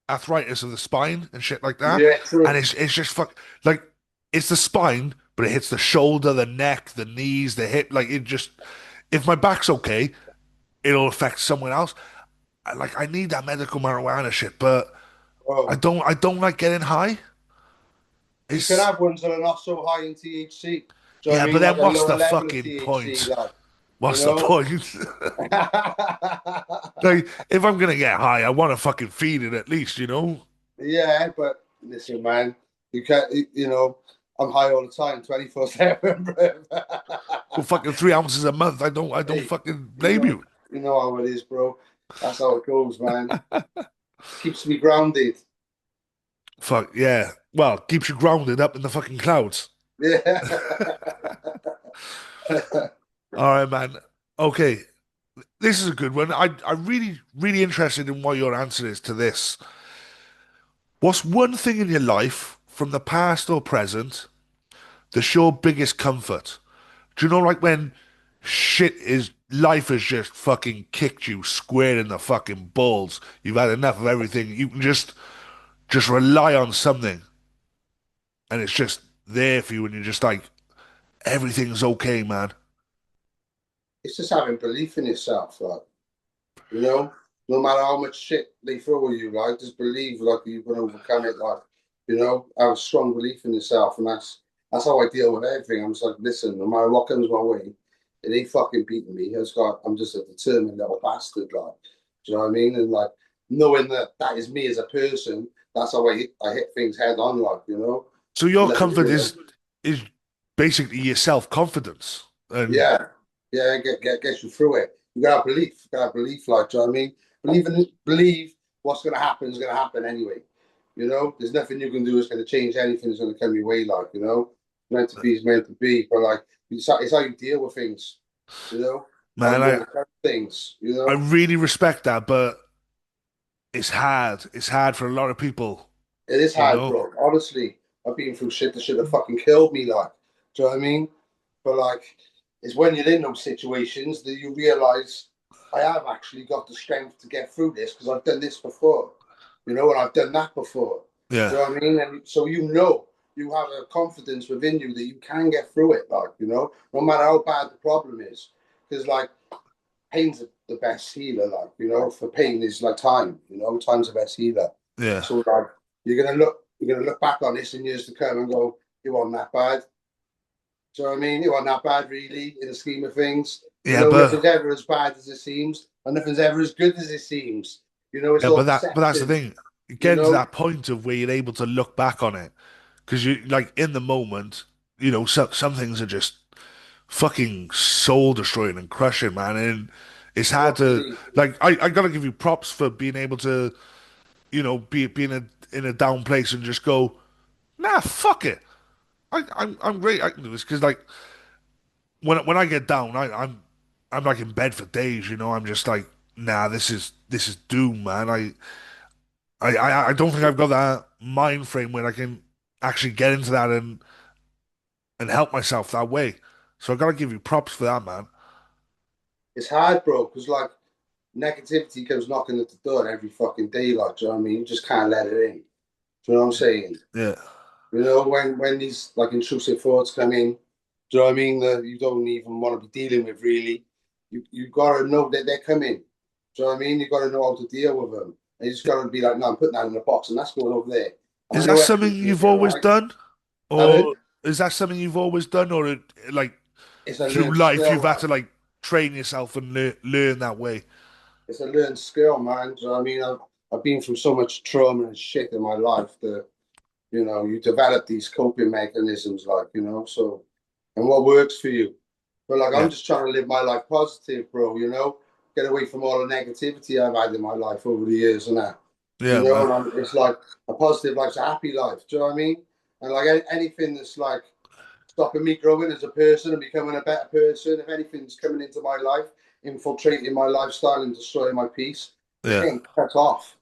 arthritis of the spine and shit like that, Yeah, and true. it's just like it's the spine, but it hits the shoulder, the neck, the knees, the hip. Like it just if my back's okay, it'll affect someone else. Like I need that medical marijuana shit, but Oh, I don't like getting high. you can It's have ones that are not so high in THC. Do you know what I yeah, but mean? Like then a what's lower the level of fucking THC, point? like, you What's the know? point? Like if I'm gonna get high, I want to fucking feed it at least, you know? Yeah, but listen, man, you can't, you know, I'm high all the time, 24/7, bro. Well, fucking 3 ounces a month. I don't Hey, fucking you blame know, you. you know how it is, bro. That's how it goes, man. Keeps me grounded. Fuck yeah. Well, keeps you grounded up in the fucking clouds. Yeah. All right, man. Okay, this is a good one. I'm really interested in what your answer is to this. What's one thing in your life, from the past or present, that's your biggest comfort? Do you know, like when life has just fucking kicked you square in the fucking balls. You've had enough of everything. You can just rely on something, and it's just there for you, and you're just like, everything's okay, man. It's just having belief in yourself, like, you know, no matter how much shit they throw at you, like, just believe, like, you can overcome it, like, you know, have a strong belief in yourself, and that's how I deal with everything. I'm just like, listen, no matter what comes my way, it ain't fucking beating me. I'm just a determined little bastard, like, do you know what I mean? And like, knowing that that is me as a person, that's how I hit things head on, like, you know, So your nothing, comfort you know, is basically your self confidence, and yeah, yeah, get you through it. You gotta have belief. You gotta have belief, like, do you know what I mean? Believe what's gonna happen is gonna happen anyway. You know, there's nothing you can do that's gonna change anything that's gonna come your way, like, you know. Meant to be is meant to be, but like it's how you deal with things, you know, how man, you overcome things, you I know. really respect that, but it's hard. It's hard for a lot of people, It is you hard, know. bro. Honestly, I've been through shit that should have fucking killed me, like, do you know what I mean? But like, it's when you're in those situations that you realize I have actually got the strength to get through this because I've done this before, you know, and I've done that before. Do Yeah, you know what I mean? And so you know, you have a confidence within you that you can get through it, like, you know, no matter how bad the problem is. Because like pain's the best healer, like, you know, for pain is like time, you know, time's the best healer. yeah, So like you're gonna look back on this in years to come and go, it wasn't that bad. Do you know what I mean? It wasn't that bad really in the scheme of things. You yeah, know, nothing's ever as bad as it seems, and nothing's ever as good as it seems. You know, it's all but that's the perception, thing. you Getting to know? that point of where you're able to look back on it, because you like in the moment, you know, some things are just fucking soul destroying and crushing, man. And it's You hard got to to believe. like. I gotta give you props for being able to, you know, be in a down place and just go, nah, fuck it. I'm great. I can do this because like when I get down, I'm like in bed for days. You know, I'm just like, nah, this is doom, man. I don't think I've got that mind frame where I can actually get into that and help myself that way. So I gotta give you props for that, man. It's hard, bro, because like negativity comes knocking at the door every fucking day, like, do you know what I mean? You just can't let it in. Do you know what I'm saying? Yeah, You know, when these like intrusive thoughts come in, do you know what I mean? That you don't even want to be dealing with really. You gotta know that they're coming. Do you know what I mean? You gotta know how to deal with them. And you just gotta be like, no, I'm putting that in the box and that's going over there. And I is that know something everything's gonna you've be all always right. done, Pardon? or is that something you've always done, or like It's a through learned life skill, you've had to like like train yourself and learn that way? it's a learned skill, man. Do you know what I mean? I've been through so much trauma and shit in my life that, you know, you develop these coping mechanisms, like, you know, so, and what works for you. But like, Yeah, I'm just trying to live my life positive, bro, you know, get away from all the negativity I've had in my life over the years and that, you yeah, know, man. and it's like a positive life's a happy life. Do you know what I mean? And like anything that's like stopping me growing as a person and becoming a better person, if anything's coming into my life, infiltrating my lifestyle and destroying my peace, it's Yeah, getting cut off.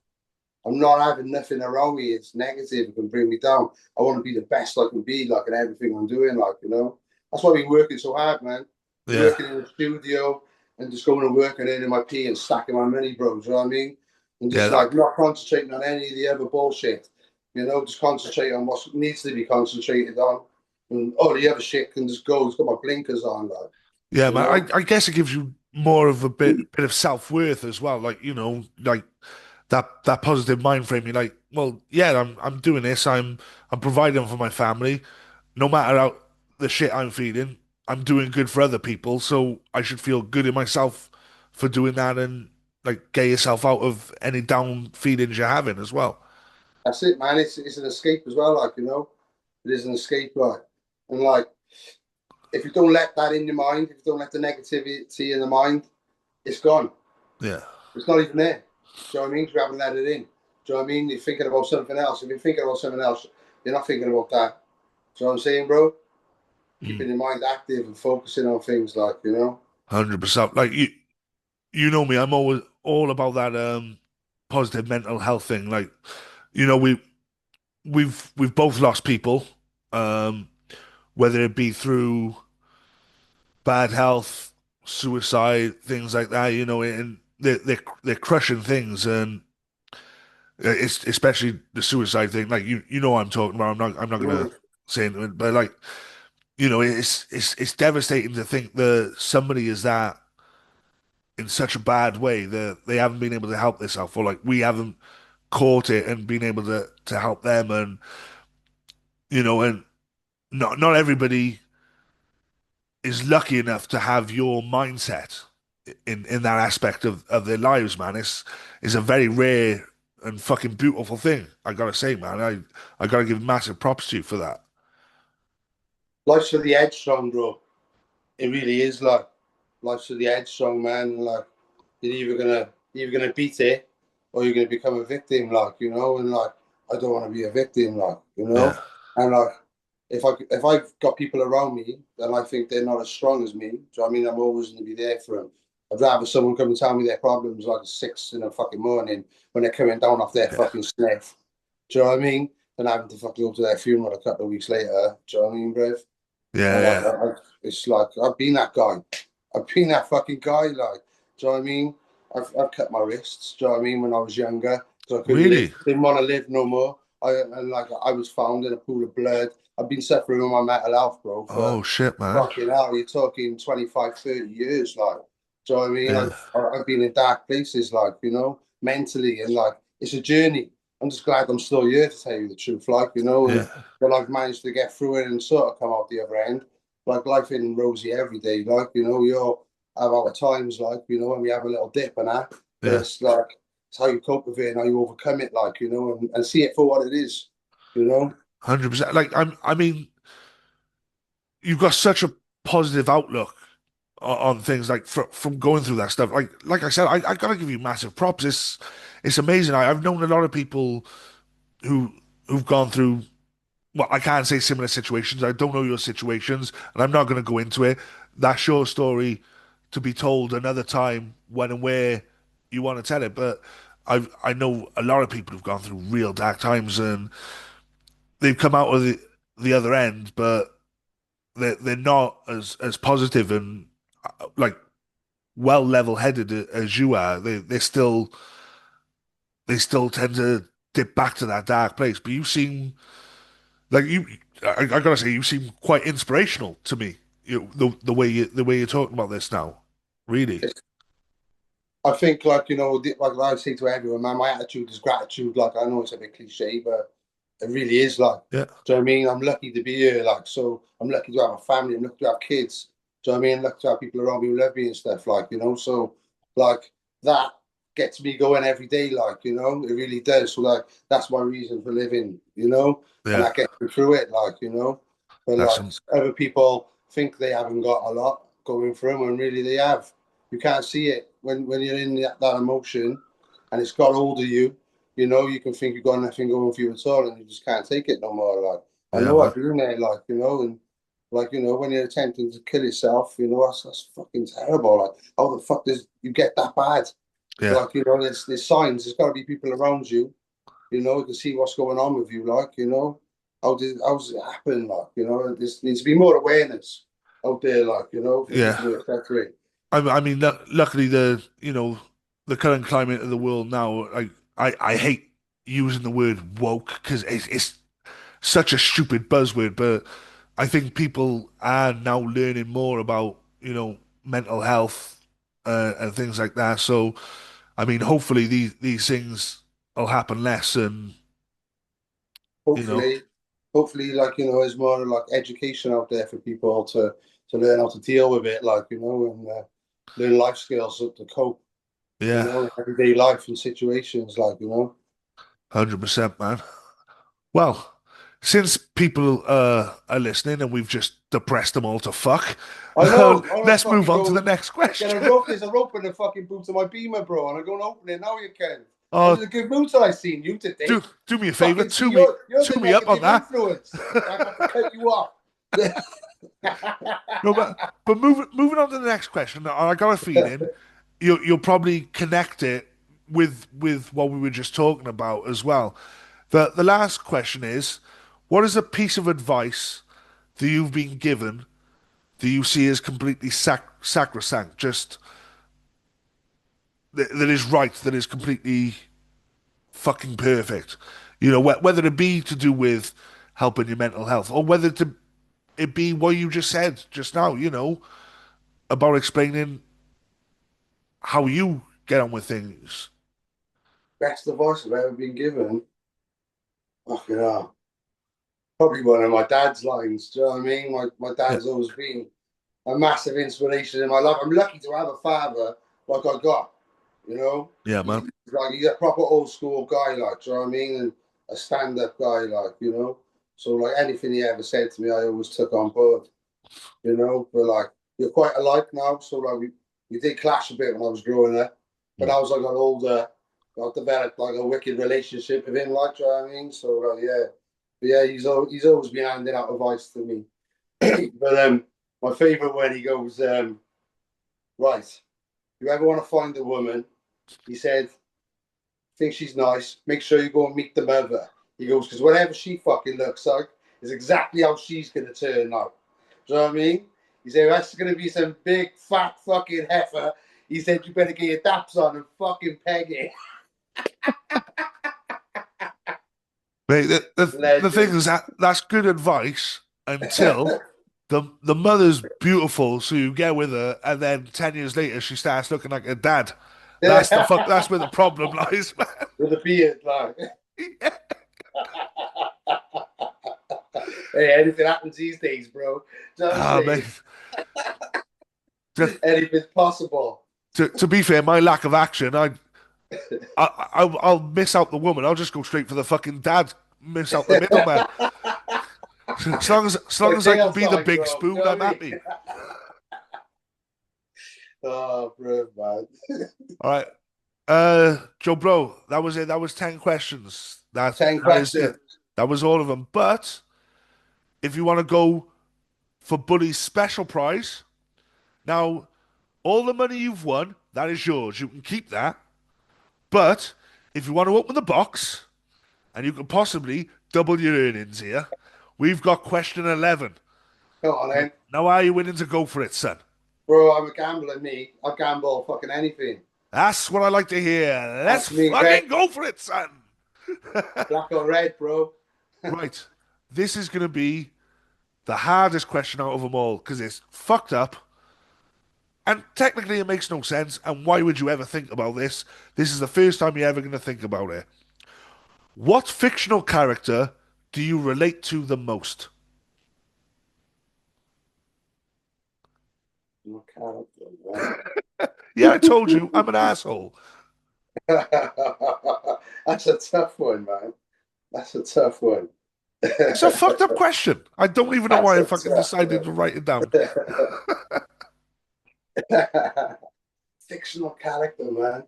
I'm not having nothing around me. It's negative. It can bring me down. I want to be the best I can be, like in everything I'm doing, like, you know. That's why I've been working so hard, man. yeah, Working in the studio and just going to work and earning my pay and stacking my money, bro. Do you know what I mean? And yeah. just like not concentrating on any of the other bullshit. You know, just concentrate on what needs to be concentrated on. And all the other shit can just go. It's got my blinkers on, like, Yeah, you man. know. I guess it gives you more of a bit of self-worth as well. Like, like that positive mind frame. You're like, well, yeah, I'm doing this. I'm providing for my family. No matter how the shit I'm feeling, I'm doing good for other people. So I should feel good in myself for doing that and like get yourself out of any down feelings you're having as well. That's it, man. It's an escape as well, like, you know. It is an escape, like, and like if you don't let that in your mind, if you don't let the negativity in the mind, it's gone. Yeah. It's not even there. Do you know what I mean? You haven't let it in. Do you know what I mean? You're thinking about something else. If you're thinking about something else, you're not thinking about that. Do you know what I'm saying, bro? Mm. Keeping your mind active and focusing on things like, you know. 100%. Like you know me, I'm always all about that positive mental health thing. Like, you know, we've both lost people, um, whether it be through bad health, suicide, things like that, and they're crushing things, and it's especially the suicide thing. Like you know what I'm talking about. I'm not gonna Mm. say it, but like it's devastating to think that somebody is that in such a bad way that they haven't been able to help themselves, or like we haven't caught it and been able to help them, and and not everybody is lucky enough to have your mindset in that aspect of their lives, man. It's a very rare and fucking beautiful thing. I gotta say, man. I gotta give massive props to you for that. Life's for the edge strong, bro. It really is like life's to the edge strong, man. Like you're either gonna beat it or you're gonna become a victim, like, you know, and like I don't want to be a victim, like, you Yeah, know. And like if I've got people around me and I think they're not as strong as me, do you know what I mean? I'm always gonna be there for them. I'd rather someone come and tell me their problems like at 6 in the fucking morning when they're coming down off their yeah, fucking sniff. Do you know what I mean? Than having to fucking go to their funeral a couple of weeks later. Do you know what I mean, Brev? yeah, And like, yeah, it's like I've been that guy. I've been that fucking guy. Like, do you know what I mean? I've cut my wrists. Do you know what I mean? When I was younger, because I couldn't live, really. didn't want to live no more. And like I was found in a pool of blood. I've been suffering with my mental health, bro, for Oh shit, man. fucking hell. You're talking 25, 30 years, like. Do you know what I mean? Yeah, I've been in dark places, like, you know, mentally, and like it's a journey. I'm just glad I'm still here to tell you the truth, like, you know, and yeah, that I've managed to get through it and sort of come out the other end. Like life isn't rosy every day, like, you know, you all have our times, like, you know, and we have a little dip and that, but yeah. it's like it's how you cope with it and how you overcome it, like, you know, and see it for what it is, you know. 100%. Like I mean, you've got such a positive outlook on things like from going through that stuff. Like I said, I gotta give you massive props. It's amazing. I've known a lot of people who who've gone through. Well, I can't say similar situations. I don't know your situations, and I'm not going to go into it. That's your story to be told another time when and where you want to tell it. But I know a lot of people who've gone through real dark times, and they've come out of the other end, but they're not as positive and like well level headed as you are. They still tend to dip back to that dark place. But you seem like I gotta say, you seem quite inspirational to me. The way you're talking about this now, really. It's, I think, like, you know, like I say to everyone, man, my attitude is gratitude. Like, I know it's a bit cliche, but it really is. Like, Yeah, do you know what I mean? I'm lucky to be here. Like, so I'm lucky to have a family. I'm lucky to have kids. Do you know what I mean? I'm lucky to have people around me who love me and stuff. Like, you know, so like that. gets me going every day, like, you know, it really does. So like that's my reason for living, you know, and Yeah, that gets me through it, like, you know. But that's like some. other people think they haven't got a lot going for them, and really they have. You can't see it when you're in that emotion, and it's got hold of you. You know, you can think you've got nothing going for you at all, and you just can't take it no more. Like I Yeah, know man. I've been there, like, you know, and like, you know, when you're attempting to kill yourself, you know, that's fucking terrible. Like, how the fuck does you get that bad? Yeah, Like, you know, there's signs. There's got to be people around you, you know, to see what's going on with you. Like, you know, how's it happen? Like, you know, there needs to be more awareness out there. Like, you know, for yeah. people with that rate. I mean, luckily the current climate of the world now. I hate using the word woke because it's such a stupid buzzword, but I think people are now learning more about mental health and things like that. So I mean, hopefully these things will happen less, and you know, Hopefully, hopefully, like, you know, there's more like education out there for people to learn how to deal with it. Like, you know, and learn life skills to cope. You yeah, know, in everyday life and situations. Like, you know. 100%, man. Well, since people are listening and we've just depressed them all to fuck, I know. I want to let's move fucking on to the go next get a question. rope. There's a rope in the fucking boot of my Beamer, bro, and I'm going to open it now. You can. I was Oh, in a good mood till I seen you do today. do me a favor, Fucking see, you're the two me up on negative that. influence. I have to cut you off. No, but moving on to the next question. I got a feeling you'll probably connect it with what we were just talking about as well. The last question is, what is a piece of advice that you've been given that you see as completely sacrosanct, just that is right, that is completely fucking perfect? Whether it be to do with helping your mental health or whether it be what you just said just now, about explaining how you get on with things. Best advice I've ever been given. Fucking hell. Probably one of my dad's lines. Do you know what I mean? My Yeah, dad's always been a massive inspiration in my life. I'm lucky to have a father like I got. You know, yeah, he's man. like he's a proper old school guy, like, do you know what I mean? And a stand up guy, like, you know. So like anything he ever said to me, I always took on board, you know. But like you're quite alike now, so like we did clash a bit when I was growing up. But Mm. as I got older, I developed like a wicked relationship with him, like, do you know what I mean? So like yeah. But yeah, he's always been handing out advice to me. But my favourite when he goes, right, if you ever want to find a woman, he said, think she's nice, make sure you go and meet the mother. He goes, because whatever she fucking looks like is exactly how she's going to turn out. Do you know what I mean? He said, that's going to be some big, fat fucking heifer. He said, you better get your daps on and fucking peg it. Mate, the thing Legend. is that's good advice until the mother's beautiful, so you get with her, and then 10 years later she starts looking like her dad. That's the fuck. That's where the problem lies, man. With a beard, like. Hey, anything happens these days, bro. Do you know what I'm Ah, mate. saying? To, Anything's possible. to be fair, my lack of action, I'll miss out the woman. I'll just go straight for the fucking dad. Miss out the middleman. As long as I can Tail be the sign, big bro. Do you spoon, know I'm what I mean? happy. Oh, bro, man. All right. Joe Bro, that was it. That was 10 questions. That 10 that is it. questions. That was all of them. But if you want to go for Buddy's special prize, now all the money you've won, that is yours. You can keep that. But if you want to open the box and you can possibly double your earnings here, we've got question 11. Come on, then. Now are you willing to go for it, son? Bro, I'm a gambler, me. I gamble fucking anything. That's what I like to hear. Let's That's me, bet. fucking go for it, son. Black or red, bro. Right. This is going to be the hardest question out of them all because it's fucked up and technically it makes no sense. And why would you ever think about this? This is the first time you're ever going to think about it. What fictional character do you relate to the most? My character, man. Yeah, I told you, I'm an asshole. That's a tough one, man. That's a tough one. It's a fucked up question. I don't even know That's why I a fucking tough decided to write it down. one. Fictional character, man.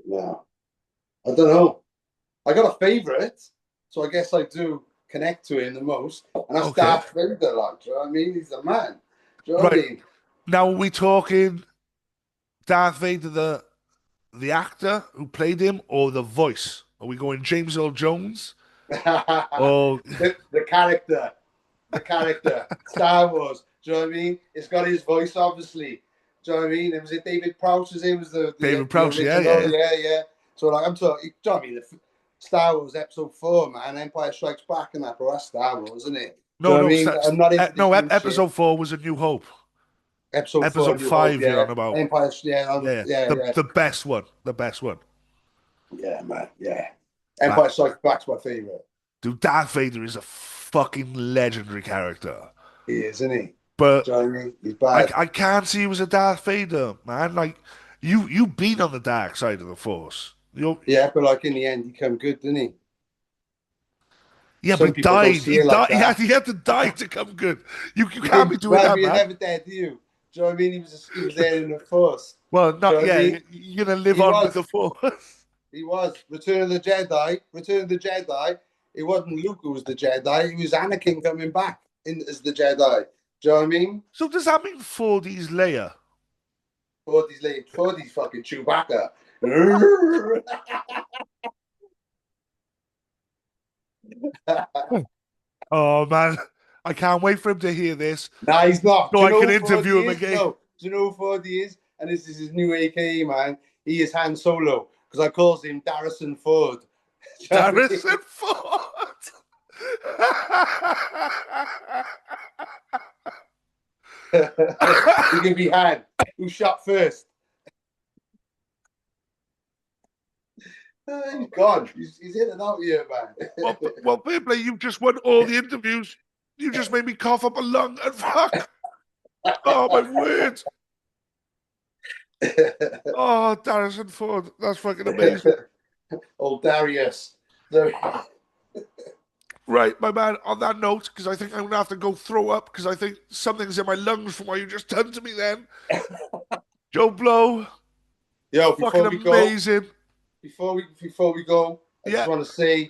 No, I don't know. I got a favorite, so I guess I do connect to him the most, and that's Okay. Darth Vader. Like, do you know what I mean? He's the man. Do you know what I Right. mean? Now are we talking Darth Vader the actor who played him or the voice? Are we going James Earl Jones? Or The character, the character, Star Wars. Do you know what I mean? It's got his voice, obviously. Do you know what I mean? It was it David Prowse. His name was David the Prowse? Yeah, original. yeah. Yeah, yeah. So like I'm talking. Do you know what I mean? Star Wars Episode 4, man. Empire Strikes Back and that, bro. That's Star Wars, isn't it? Do you No, know what I no, mean? I'm not into no. this new shit. Episode 4 was A New Hope. Episode 4, Episode New Hope. 5 you're Yeah. on about. Empire. Yeah, Yeah, yeah. yeah, yeah. The best one. The best one. Yeah, man. Yeah. But Empire Strikes Back's my favorite. dude, Darth Vader is a fucking legendary character. He is, isn't he? But Do you know what I mean? He's bad. I can't see you as a Darth Vader, man. Like you've been on the dark side of the Force. You Yeah, but like in the end, he come good, didn't he? yeah, but Some he people don't died. see it like that. He had to die to come good. You can't be doing Well, that, you're man. never dead, do you? Do you know what I mean? He was there in the force. Well, Do you not know what I yeah. mean? You're gonna live He on with the was. Force. He was. Return of the Jedi. Return of the Jedi. It wasn't Luke who was the Jedi. It was Anakin coming back in as the Jedi. Do you know what I mean? So does that mean 4D's Leia? 40's fucking Chewbacca. Oh man, I can't wait for him to hear this Nah, he's not. so Do you I know can who 40 interview him is? again. No. Do you know who 40 is? And this is his new AKA, man. He is Han Solo because I calls him Darrison Ford. Do you know what I Harrison mean? Ford. He can be Han. Who shot first? He's gone. He's in and out here, man. Well, Pimpley, you've just won all the interviews. You just made me cough up a lung and fuck. Oh my word. Oh, Harrison Ford. That's fucking amazing. Old Darius. So, Right, my man, on that note, because I think I'm going to have to go throw up because I think something's in my lungs from what you just done to me then. Joe Blow, yo, fucking amazing. before we go, I just Yeah. want to say,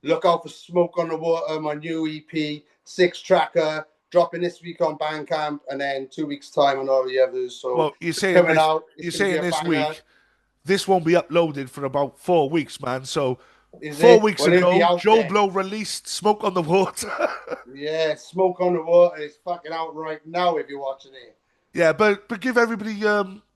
look out for Smoke on the Water, my new EP, 6-tracker, dropping this week on Bandcamp, and then 2 weeks time on all the others. So Well, it's coming out. It's you're going to be saying a this banger. week. This won't be uploaded for about 4 weeks, man. So Is four it? weeks Well, it'll be ago, out Joe there. Blow released Smoke on the Water. Yeah, Smoke on the Water is fucking out right now if you're watching it. Yeah, but give everybody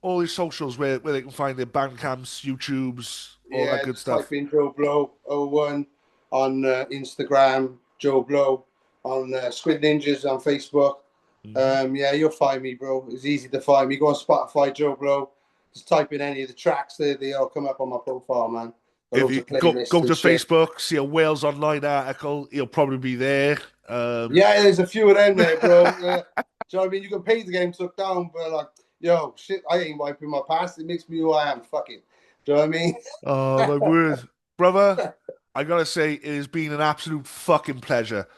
all his socials where they can find their Bandcamps, YouTubes, all that Yeah, good just type stuff. in Joe Blow '01 on Instagram, Joe Blow on Squid Ninjas on Facebook. Hmm. Yeah, you'll find me, bro. It's easy to find me. Go on Spotify, Joe Blow. Just type in any of the tracks there. They all come up on my profile, man. Got If loads you of playlists go to and shit. Facebook, see a Wales Online article, he'll probably be there. Um, Yeah, there's a few of them there, bro. Yeah. Do you know what I mean? You can pay to get them took down, but like, yo, shit, I ain't wiping my past. It makes me who I am. Fuck it. Do you know what I mean? oh my word, brother! I gotta say, it has been an absolute fucking pleasure.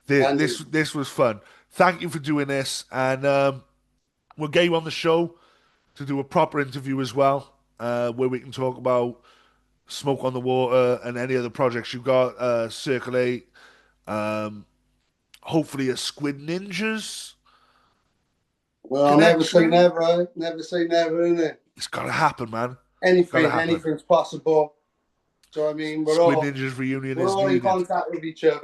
Andy. This was fun. Thank you for doing this, and we'll get you on the show to do a proper interview as well, where we can talk about Smoke on the Water and any other projects you've got. Circulate, um, hopefully a Squid Ninjas Well, I'll never say connection. never. Never say never, innit? It's gotta happen, man. Gotta Anything, happen. anything's possible. Do you know what I mean? Squid Ninjas reunion We're is all in needed. contact with each other.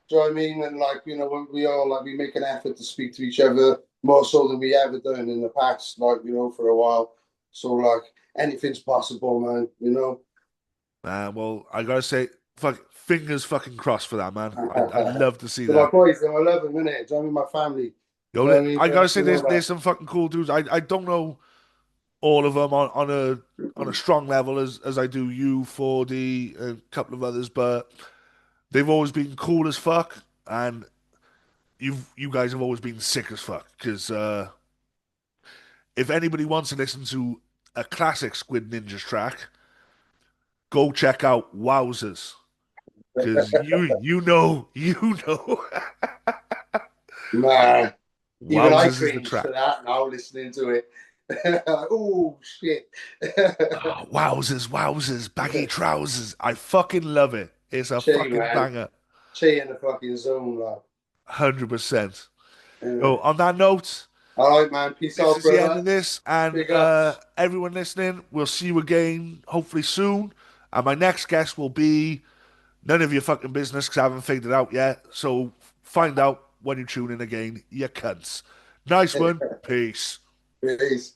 Do you know what I mean? And like, we all like we make an effort to speak to each other more so than we ever done in the past, like, for a while. So like anything's possible, man. Well, I gotta say, fingers fucking crossed for that, man. I'd love to see They're my that. boys, they're my love them, innit? Do you know what I mean? My family. Yo, Do you know what I mean? I gotta say, You know there's some fucking cool dudes. I don't know all of them on a that. strong level as I do you, 4D, a couple of others, but they've always been cool as fuck, and you guys have always been sick as fuck. Because if anybody wants to listen to a classic Squid Ninjas track, go check out Wowzers. Because you know, Man, even I Wowzers is the cringe track. to that now listening to it. Oh shit. Oh, wowzers, baggy trousers. I fucking love it. It's a Che, fucking man. banger. Che in the fucking zone, like. 100%. Yeah. So on that note, All right, man. Peace this out, is the end brother. of this, and Big ups. everyone listening, we'll see you again hopefully soon. And my next guest will be none of your fucking business because I haven't figured it out yet. So find out when you tune in again, you cunts. Nice one. Peace. Peace.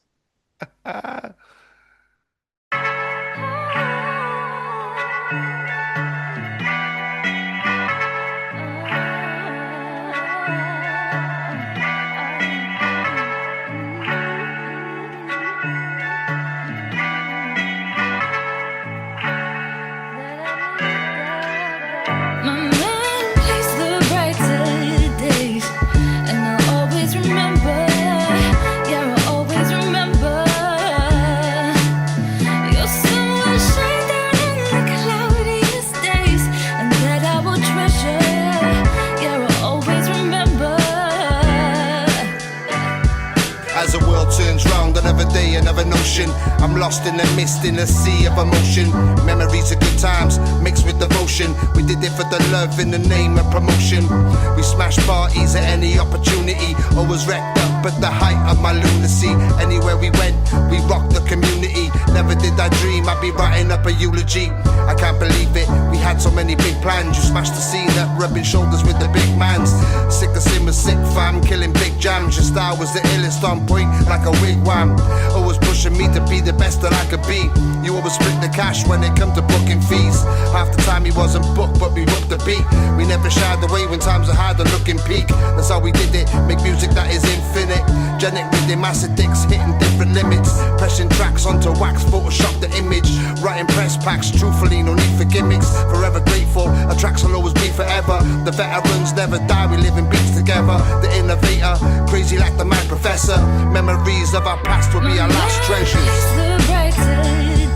As the world turns round, another day, another notion. I'm lost in the mist, in a sea of emotion. Memories of good times, mixed with devotion. We did it for the love in the name of promotion. We smashed parties at any opportunity. Always wrecked up at the height of my lunacy. Anywhere we went, we rocked the community. Never did I dream I'd be writing up a eulogy. I can't believe it, we had so many big plans. You smashed the scene up, rubbing shoulders with the big mans. Sick of sin was sick fam, killing big jams. Your style was the illest on point, like a wigwam. Always pushing me to be the best that I could be. You always split the cash when it come to booking fees. Half the time he wasn't booked, but we booked the beat. We never shied away when times are hard to looking peak. That's how we did it, make music that is infinite. Genic rhythm, massive dicks, hitting different limits. Pressing tracks onto wax, Photoshop the image. Writing press packs, truthfully, no need for gimmicks. Forever grateful, our tracks will always be forever. The veterans never die, we live in beats together. The innovator, crazy like the mad professor. Memories of our past will be our last treasures. The brighter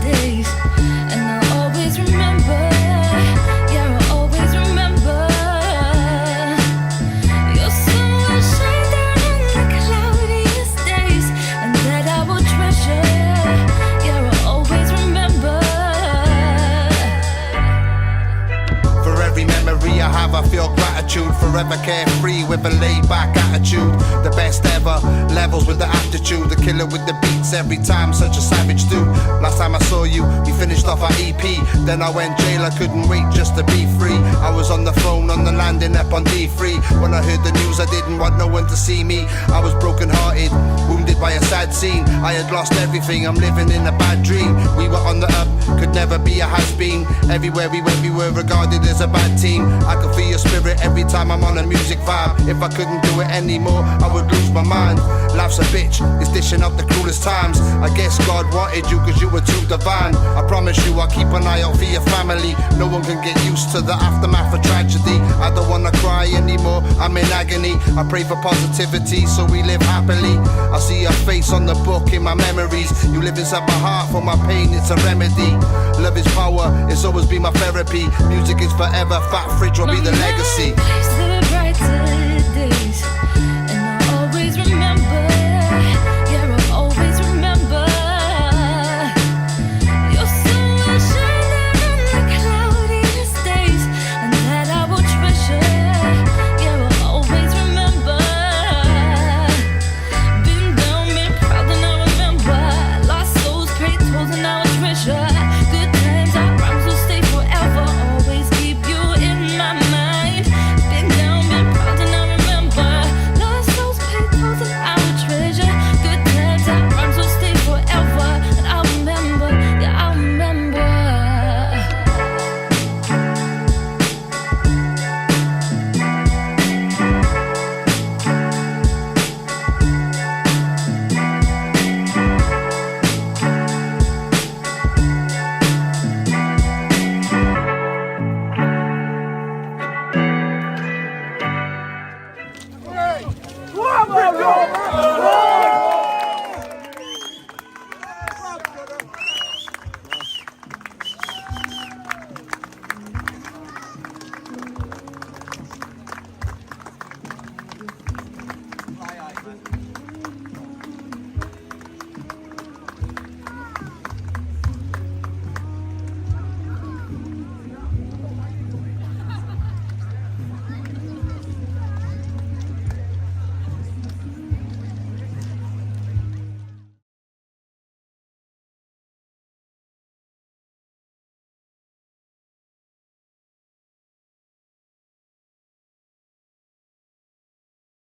days, and I'll always remember. Yeah, I'll always remember. Your sun will shine down in the cloudiest days, and that I will treasure. Yeah, I'll always remember. For every memory I have, I feel gratitude. Forever carefree with a laid-back attitude. The best ever, levels with the aptitude. The killer with the beats every time, such a savage dude. Last time I saw you, we finished off our EP. Then I went jail, I couldn't wait just to be free. I was on the phone on the landing up on D3. When I heard the news, I didn't want no one to see me. I was broken-hearted, wounded by a sad scene. I had lost everything, I'm living in a bad dream. We were on the up, could never be a has-been. Everywhere we went, we were regarded as a bad team. I could feel your spirit every time I'm on a music vibe. If I couldn't do it anymore, I would lose my mind. Life's a bitch, it's dishing out the cruelest times. I guess God wanted you cause you were too divine. I promise you I'll keep an eye out for your family. No one can get used to the aftermath of tragedy. I don't wanna cry anymore, I'm in agony. I pray for positivity so we live happily. I see your face on the book in my memories. You live inside my heart, for my pain it's a remedy. Love is power, it's always been my therapy. Music is forever, Fat Fridge will be the legacy. The brighter